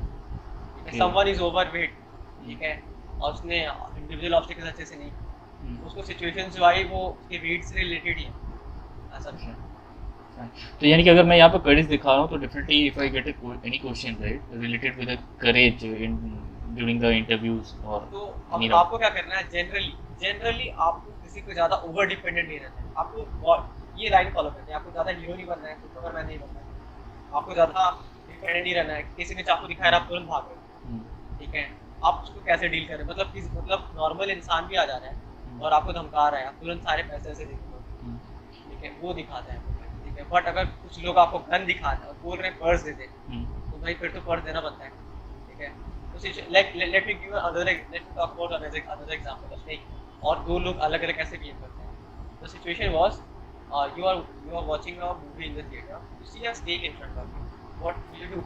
समवन इज ओवरवेट, ठीक है, और उसने इंडिविजुअल ऑब्स्टिकल्स अच्छे से नहीं, उसको सिचुएशन जो आई वो उसके वेट से रिलेटेड ही है, ऐसा नहीं. तो यानी कि अगर मैं यहाँ पे करेज दिखा रहा हूँ तो definitely if I get any question right related with courage in during the interviews और तो अब आपको क्या करना है, जनरली आपको किसी पे ज़्यादा ओवर डिपेंडेंट नहीं रहना है. आपको ये लाइन फॉलो करनी है. आपको ज़्यादा हीरो नहीं बनना है, सुपरमैन नहीं बनना है. आपको ज़्यादा डिपेंडेंट नहीं रहना है. किसी ने चाकू दिखाया आप तुरंत भाग रहे हो, ठीक है. आप उसको कैसे डील करें, मतलब नॉर्मल इंसान भी आ जा रहा है और आपको धमका रहा है, आप तुरंत सारे पैसे ऐसे दे दो, ठीक है, वो दिखाता है, ठीक है. बट अगर कुछ लोग आपको गन दिखा रहे हैं और बोल रहे हैं पर्स दे दे, तो भाई फिर तो पर्स देना बनता है, ठीक है. तो let me give another talk about another example of snake. और दो लोग अलग अलग कैसे बिहेव करते हैं. The situation was you are watching a movie in the theater, you see a snake in front of you, what will you do?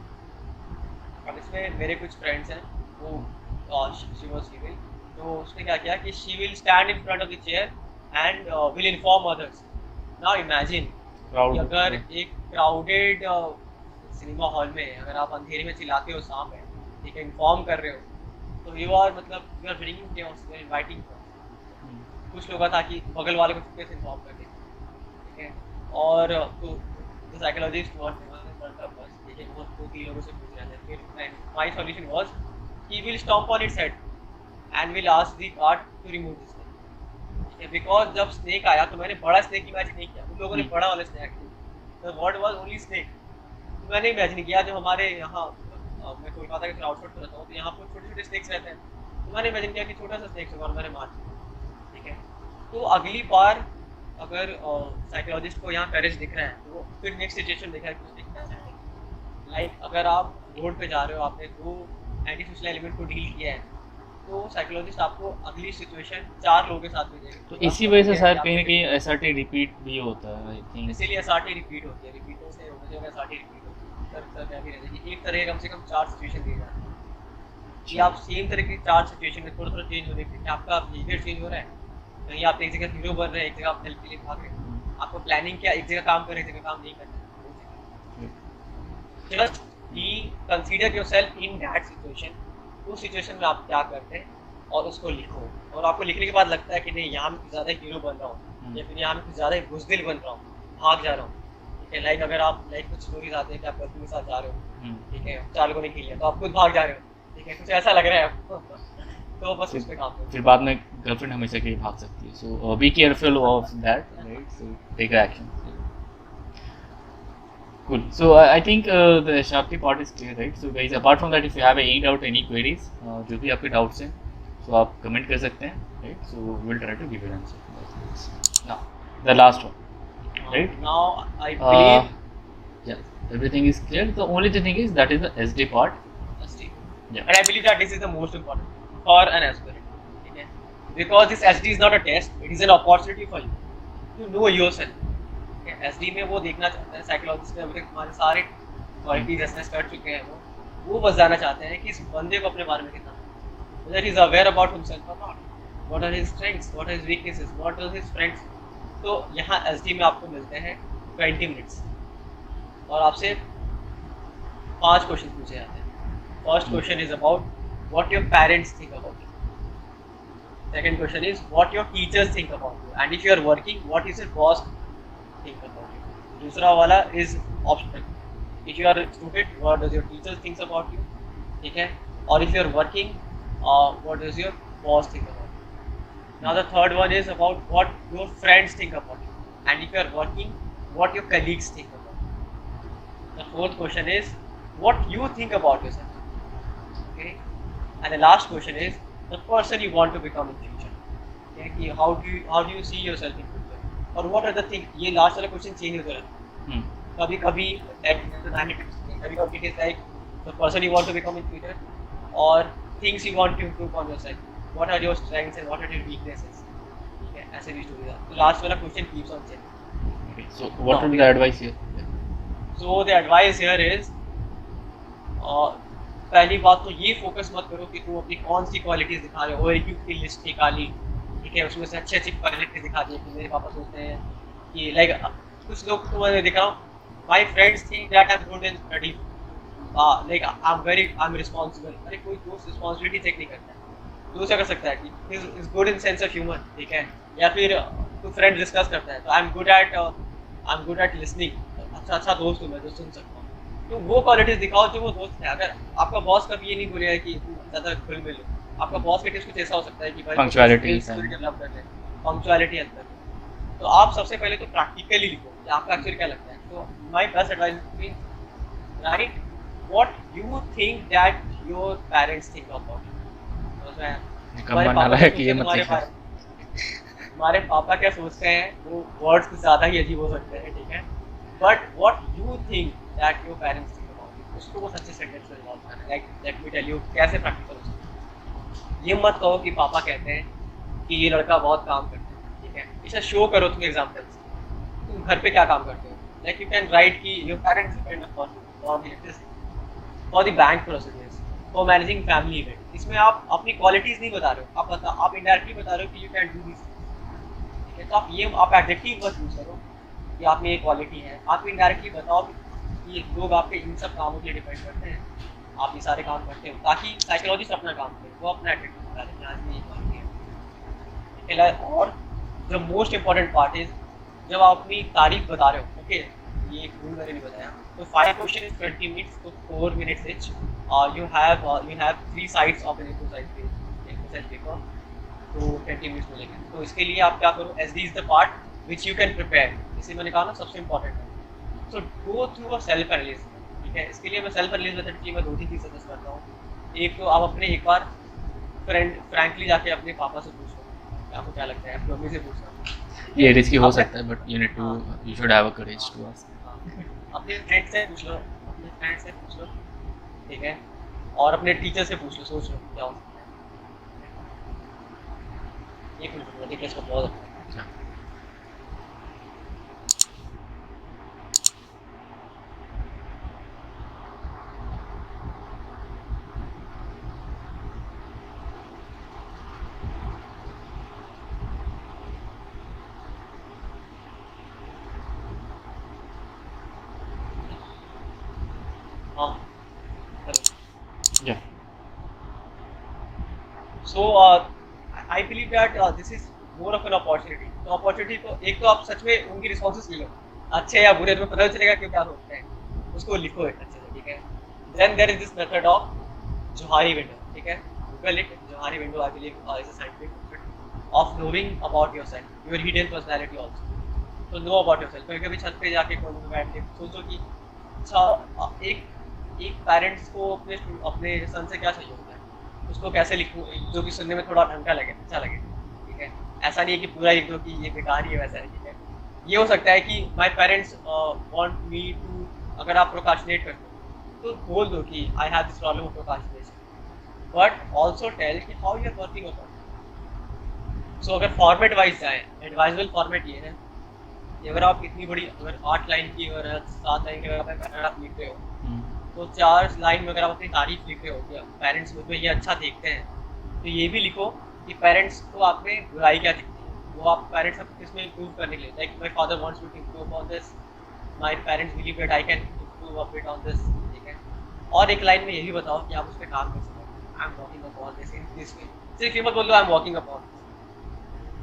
अब इसमें मेरे कुछ फ्रेंड्स हैं, वो she was female, तो उसने क्या किया कि she will stand in front of the chair and will inform others. Now imagine crowd अगर एक क्राउडेड सिनेमा हॉल में अगर आप अंधेरे में चिल्लाते हो सांप है, ठीक है, इन्फॉर्म कर रहे हो, तो यू आर मतलब you are bringing chaos, you are inviting. कुछ लोग था कि बगल वाले को चुपके से इन्फॉर्म कर दें, ठीक है। और तो द साइकोलॉजिस्ट वाज बस, ठीक है, वो दो तीन लोगों से पूछ रहे थे, फिर my solution was he will stomp on its head and will ask the guard to remove this thing, ठीक है। बिकॉज जब स्नेक आया तो मैंने बड़ा स्नेक इमेजिन नहीं किया, उन लोगों ने बड़ा वाला स्नेक किया, the word was only snake. मैंने इमेजिन किया जो हमारे यहाँ मैं कोलकाता के आउटस्कर्ट में रहता हूँ, तो यहाँ पर छोटे छोटे स्नेक्स रहते हैं, तो मैंने इमेजिन किया कि छोटा सा स्नेक्स होगा और मैंने मार दिया, ठीक है। तो अगली बार अगर साइकोलॉजिस्ट को यहाँ करेज दिख रहा है तो वो फिर नेक्स्ट सिचुएशन देखा है कि उसने क्या चाहे। लाइक अगर आप रोड पे जा रहे हो, आपने दो एंटी सोशल एलिमेंट को डील किया है, तो साइकोलॉजिस्ट आपको अगली सिचुएशन 4 लोगों के साथ भेजेगा। तो इसी वजह से शायद कहीं ना कहीं एसआरटी रिपीट भी होता है, आई थिंक। इसीलिए एसआरटी रिपीट होती है, रिपीटों से होने से एसआरटी रिपीट होती है। सर क्या भी रहता है कि एक तरह कम से कम 4 सिचुएशन दी जाती है कि आप सेम तरह की 4 सिचुएशन में थोड़ा थोड़ा चेंज होने के आपका बिहेवियर चेंज हो रहा है। कहीं आप एक जगह हीरो बन रहे हैं, एक जगह आप हेल्प के लिए भाग रहे हैं, आपको प्लानिंग क्या, एक जगह काम कर रहे हैं, एक जगह काम नहीं कर रहे हैं। Just be consider yourself in that situation, उस सिचुएशन में आप क्या करते हैं और उसको लिखो। और आपको लिखने के बाद लगता है कि नहीं यहाँ मैं कुछ ज़्यादा हीरो बन रहा हूँ या फिर यहाँ मैं कुछ ज़्यादा बुज़दिल बन रहा हूँ, भाग जा रहा हूँ, ठीक है। लाइक अगर आप लाइक कुछ स्टोरीज आते हैं कि आप गर्लफ्रेंड के साथ जा रहे हो, ठीक है, 4 लोगों ने किल लिया तो आप खुद भाग जा रहे हो, ठीक है, कुछ ऐसा लग रहा है आपको तो बस उस पे काम करो। फिर बाद में गर्लफ्रेंड हमेशा के लिए भाग सकती है, so be careful of that, right, so take action. Cool. So I think the SRT part is clear, right? So guys, apart from that, if you have any doubt, any queries, जो भी आपके doubts हैं, so आप comment कर सकते हैं, right? So we'll try to give you an answer. Now, the last one, right? Now I believe yeah, everything is clear. The only thing is that is the SD part. SD. Yeah. And I believe that this is the most important for an aspirant, okay? Because this SD is not a test; it is an opportunity for you to know yourself. SD में वो देखना चाहते हैं साइकोलॉजिस्ट ने अभी तक हमारे सारे क्वालिटीज असेस कर चुके हैं, वो बस जानना चाहते हैं कि इस बंदे को अपने बारे में कितना, whether he is aware about himself or not, what are his strengths, what are his weaknesses, what are his friends। तो यहाँ SD में आपको मिलते हैं 20 मिनट्स और आपसे 5 क्वेश्चन पूछे जाते हैं। First question is about what your parents think about you, second question is what your teachers think about you, and if you are working what is your boss think about you। दूसरा वाला is optional, if you are a student what does your teachers think about you, ठीक है, और if you are working what does your boss think about you। now the third one is about what your friends think about you, and if you are working what your colleagues think about you। the fourth question is what you think about yourself, okay, and the last question is the person you want to become in future, okay, कि how do you see yourself in future, और what are the things। ये लास्ट वाला क्वेश्चन चेंज होता रहता है, कभी कभी कभी कभी it is like the person you want to become in future और things you want to improve on yourself, what are your strengths and what are your weaknesses, ठीक है, ऐसे भी स्टोरी है। तो लास्ट वाला question keeps on changing। Okay, so what would be the advice here? So the advice here is पहली बात तो ये फोकस मत करो कि तुम अपनी कौन सी क्वालिटीज दिखा रहे हो, OAQ की लिस्ट निकाली, ठीक है, उसमें से अच्छी अच्छी क्वालिटी दिखा दी कि मेरे पापा सोचते हैं कि लाइक कुछ लोग तो मैंने देखा my friends think that I am good in study, like I am responsible. अरे कोई दोस्त रिस्पांसिबिलिटी चेक नहीं करता है, दूसरा कर सकता है कि is good in sense of humour, ठीक है, या फिर कोई फ्रेंड डिस्कस करता है तो I am good at listening, अच्छा दोस्त हूँ मैं जो सुन सकता हूँ। तो वो क्वालिटीज दिखाओ जो वो दोस्त है। अगर आपका बॉस कभी ये नहीं बोलेगा कि तू ज़्यादा खुल मिल, आपका बॉस के टिप्स कुछ ऐसा हो सकता है कि भाई पंक्चुअलिटी डेवलप कर ले, पंक्चुअलिटी अंतर। तो आप सबसे पहले तो प्रैक्टिकली लिखो कि आपका एक्चुअली क्या लगता है। तो my best advice is right what you think that your parents think about you. हमारे पापा क्या सोचते हैं वो वर्ड्स कुछ ज़्यादा ही अजीब हो सकते हैं, ठीक है, but what you think that your parents think about you, उसको वो सच्चे सेंटेंस में इन्वॉल्व करना है। Like let me tell you कैसे प्रैक्टिकल हो सकता है। ये मत कहो कि पापा कहते हैं कि ये लड़का बहुत काम करता है, ठीक है, इसे शो करो तुम एग्जाम्पल्स, तुम घर पे क्या काम करते हो। लाइक यू कैन राइट कि your parents depend upon for the bank procedures, for managing family event. इसमें आप अपनी क्वालिटीज नहीं बता रहे हो, आप इनडायरेक्टली बता रहे हो कि यू कैन डू दिस, ठीक है। तो आप एडजेक्टिव मत यूज करो, कि आप में ये क्वालिटी है, आप इनडायरेक्टली बताओ कि ये लोग आपके इन सब कामों के लिए डिपेंड करते हैं, आप ये सारे काम करते हो, ताकि साइकोलॉजिस्ट अपना काम करे, वो अपना एटीट्यूड बता दें कि आज में ये क्वालिटी है, ठीक है। और the most important part is जब आप अपनी तारीफ बता रहे हो, ओके, ये एक रूल मैंने नहीं बताया, तो 5 क्वेश्चन इज 20 मिनट्स, तो 4 minutes etch, you have 3 sides of an exercise paper, तो 20 मिनट्स मिलेंगे। तो इसके लिए आप क्या करो, SD is the part which you can prepare, इसे मैंने कहा ना सबसे इम्पॉर्टेंट है। So go through a self analysis, ठीक है। इसके लिए मैं सेल्फ एनालिसिस मेथड की मैं 2-3 चीज़ सजेस्ट करता हूँ। एक तो आप अपने एक बार फ्रैंकली जाके अपने पापा से पूछ लो, आपको क्या लगता है, अपनी मम्मी से पूछ लो। ये रिस्की हो सकता है, but you should have a courage to ask. अपने फ्रेंड से पूछ लो, ठीक है, और अपने टीचर से पूछ लो, सोच लो क्या हो सकता है। एक मिनट, ठीक है, इसको बहुत अच्छा। हाँ, Yeah. So I believe that this is more of an opportunity. तो अपॉर्चुनिटी को एक तो आप सच में उनकी रिस्पॉन्सेस ले लो, अच्छे या बुरे, तुम्हें पता चलेगा कि क्या सोचते हैं, उसको लिखो एक अच्छे से, ठीक है। Then there is this method of Johari window, ठीक है, Google it, Johari window I believe is a scientific method of knowing about yourself, your hidden personality also. तो नो अबाउट योरसेल्फ, कभी कभी छत पे जाके कोने में बैठ के सोचो कि अच्छा एक पेरेंट्स को अपने सन से क्या चाहिए होता है, उसको कैसे लिखूँ जो कि सुनने में थोड़ा ढंग का लगे, अच्छा लगे, ठीक है। ऐसा नहीं है कि पूरा लिख दो कि ये बेकार ही है, वैसा है, ठीक है। ये हो सकता है कि my parents want me to, अगर आप प्रोकास्टिनेट करते हो तो बोल दो कि I have this problem of procrastination, but also tell कि how you are working upon. So अगर फॉर्मेट वाइज जाए, एडवाइजेबल फॉर्मेट ये है कि अगर आप इतनी बड़ी, अगर 8 लाइन की और 7 लाइन की अगर आप लिख रहे हो, तो 4 लाइन में अगर आप अपनी तारीफ लिख रहे हो कि पेरेंट्स मुझ में ये अच्छा देखते हैं, तो ये भी लिखो कि पेरेंट्स को आप में बुराई क्या दिखती है, वो आप पेरेंट्स आपको किसमें इम्प्रूव करने के लिए, like my father wants me to improve on this, my parents believe that I can improve a bit on this, ठीक है। और एक लाइन में ये भी बताओ कि आप उस पर काम कर सकते, I am working upon this in this way. सिर्फ ये मत बोलो आई एम वर्किंग अपॉन,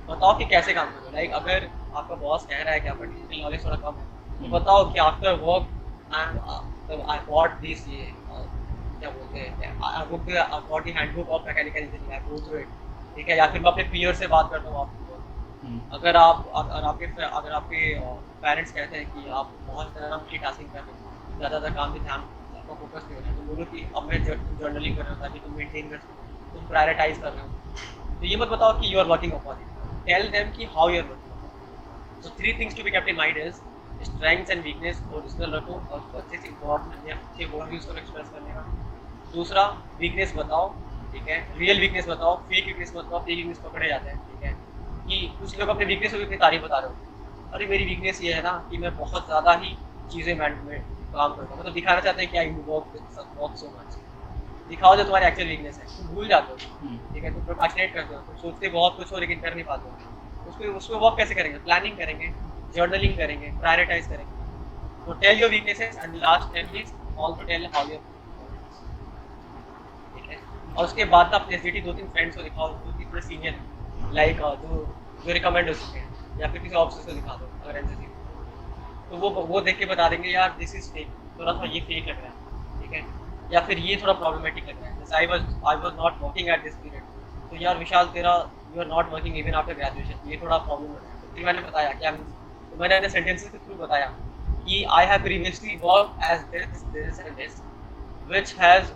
बताओ कि कैसे काम करो। लाइक अगर आपका बॉस कह रहा है कि आपका टेक्निकल नॉलेज थोड़ा कम है, तो बताओ कि after work I bought this, ये क्या बोलते हैं, I book bought the handbook of mechanical engineering, I go through it, ठीक है। या फिर मैं अपने पीयर से बात करता हूँ आपको, अगर आपके पेरेंट्स कहते हैं कि आप बहुत ज़्यादा मल्टीटास्किंग कर रहे हो, ज़्यादातर काम पे ध्यान आपका फोकस नहीं हो रहा है, तो बोलो कि अब मैं जर्नलिंग कर रहा हूँ ताकि तुम मेंटेन कर सको, तुम प्रायोरिटाइज कर रहे हो। तो ये मत बताओ कि you are working upon it, tell them कि how you are working. So 3 things to be kept in mind is strengths and weakness, original रखो और अच्छे से इम्पोर्टेंट अच्छे वर्ड यूज़ करो एक्सप्रेस करने का। दूसरा, वीकनेस बताओ, ठीक है, रियल वीकनेस बताओ, फेक वीकनेस बताओ, फेक वीकनेस पकड़े जाते हैं, ठीक है। कि कुछ लोग अपने वीकनेस को भी अपनी तारीफ बता रहे हो, अरे मेरी वीकनेस ये है ना कि मैं बहुत ज़्यादा ही चीज़ें में काम करता हूँ, मतलब दिखाना चाहते हैं कि आई वर्क सो मच, दिखाओ जो तुम्हारी एक्चुअल वीकनेस है, तुम भूल जाते हो, ठीक है, तुम प्रोक्रास्टिनेट करते हो, तुम सोचते बहुत कुछ हो लेकिन कर नहीं पाते हो, उसको वर्क कैसे करेंगे, प्लानिंग करेंगे, जर्नलिंग करेंगे, प्रायोरिटाइज करेंगे। तो tell your weaknesses and last tell is also tell how you, ठीक है। और उसके बाद अपने एसडीटी 2-3 फ्रेंड्स को दिखाओ जो कि थोड़े सीनियर हैं, लाइक जो रिकमेंड हो सकते हैं, या फिर किसी ऑफिसर को दिखा दो अगर एनसीसी, तो वो देख के बता देंगे यार दिस इज फेक, थोड़ा सा ये फेक लग रहा है, ठीक है, या फिर ये थोड़ा प्रॉब्लमेटिक लग रहा है, जैसे I was not working at this period, तो यार विशाल तेरा you are not working even after graduation, ये थोड़ा प्रॉब्लम हो रहा है। तो मैंने बताया क्या, तो मैंने अपने सेंटेंसेस के थ्रू बताया कि I have previously work as this and this which has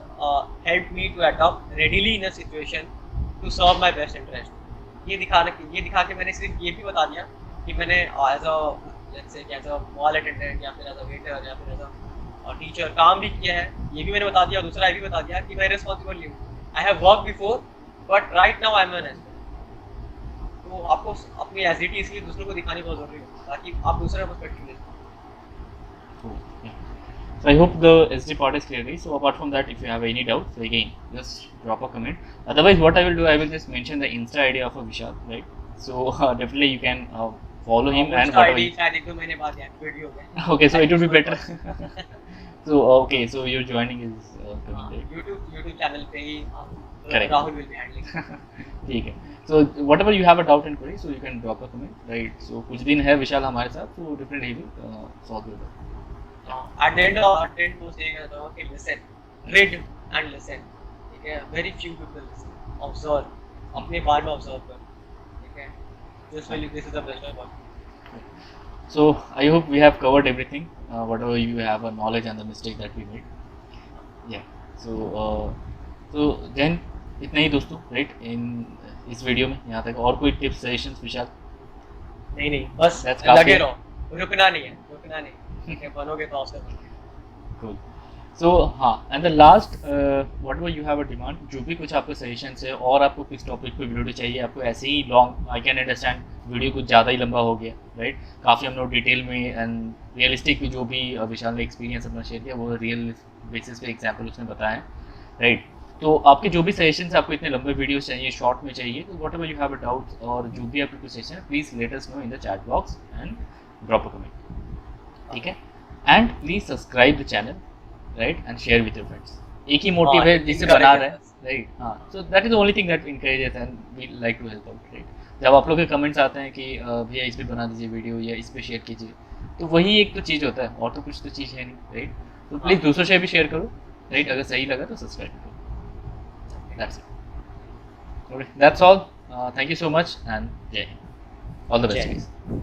helped me to adapt readily in a situation to serve my best interest. ये दिखा के मैंने सिर्फ ये भी बता दिया कि मैंने एज अ मॉल अटेंडेंट या फिर एज अ वेटर या फिर एज अ टीचर काम भी किया है, ये भी मैंने बता दिया। दूसरा ये भी बता दिया कि मैं रिस्पॉन्सिबल हूँ, I have work before but right now I am an aspirant. तो आपको अपनी एसिडिटी इसलिए दूसरों को दिखानी बहुत ज़रूरी है ताकि आप दूसरे का पर्सपेक्टिव ले सकें। So I hope the SD part is clear, guys. So apart from that, if you have any doubts, so again, just drop a comment. Otherwise, what I will do, I will just mention the Insta ID of a Vishal, right? So definitely you can follow him and उसका whatever आईडी he- शायद 1-2 महीने बाद एक्टिवेट भी हो गया okay, so it would be better. So okay, so you're joining his coming, right? YouTube channel पे ही Correct. Rahul will be handling ठीक है. So whatever you have a doubt and query, so you can drop a comment, right? So कुछ दिन है विशाल हमारे साथ, so definitely he will solve your doubt. at the end वो saying था कि listen, read and listen. ठीक है, very few people listen. Observe, अपने बारे में observe कर. ठीक है, this is the best way about. So I hope we have covered everything, whatever you have a knowledge and the mistake that we made. Yeah. So then इतना ही दोस्तों, right? In इस वीडियो में यहाँ तक और कोई टिप्स सजेशंस विशाल? नहीं बस That's काफी लगे है. रहो, रुकना नहीं. ठीक है, बनोगे तो आपसे बनोगे. Cool. So हाँ, and the last whatever you have a demand, जो भी कुछ आपको सजेशंस है और आपको किस टॉपिक पे वीडियो चाहिए, आपको ऐसे ही long, I can understand video कुछ ज़्यादा ही लंबा हो गया, राइट? काफ़ी हम लोग डिटेल में एंड रियलिस्टिक भी जो भी विशाल ने एक्सपीरियंस अपना शेयर किया वो रियल बेसिस पे एग्जाम्पल उसने बताया है, राइट? तो आपके जो भी सजेशंस आपको इतने लंबे वीडियोस चाहिए, शॉर्ट में चाहिए, तो what ever you have a doubt और जो भी आपके कुछ सजेशन है, please let us know in the chat box and drop a comment, ठीक है? And please subscribe the channel, right, and share with your friends. एक ही मोटिव है जिससे बना रहे हैं, राइट? हाँ, so that is the only thing that encourages and we like to help out, right? जब आप लोग के कमेंट्स आते हैं कि भैया इस पे बना दीजिए वीडियो या इस पे शेयर कीजिए, तो वही एक तो चीज़ होता है और तो कुछ तो चीज़ है नहीं, राइट? तो प्लीज़ दूसरों से भी शेयर करो, राइट? अगर सही लगा तो सब्सक्राइब करो. That's it. Okay, that's all. Thank you so much and Jai Hind. All the best, Jai Hind. guys.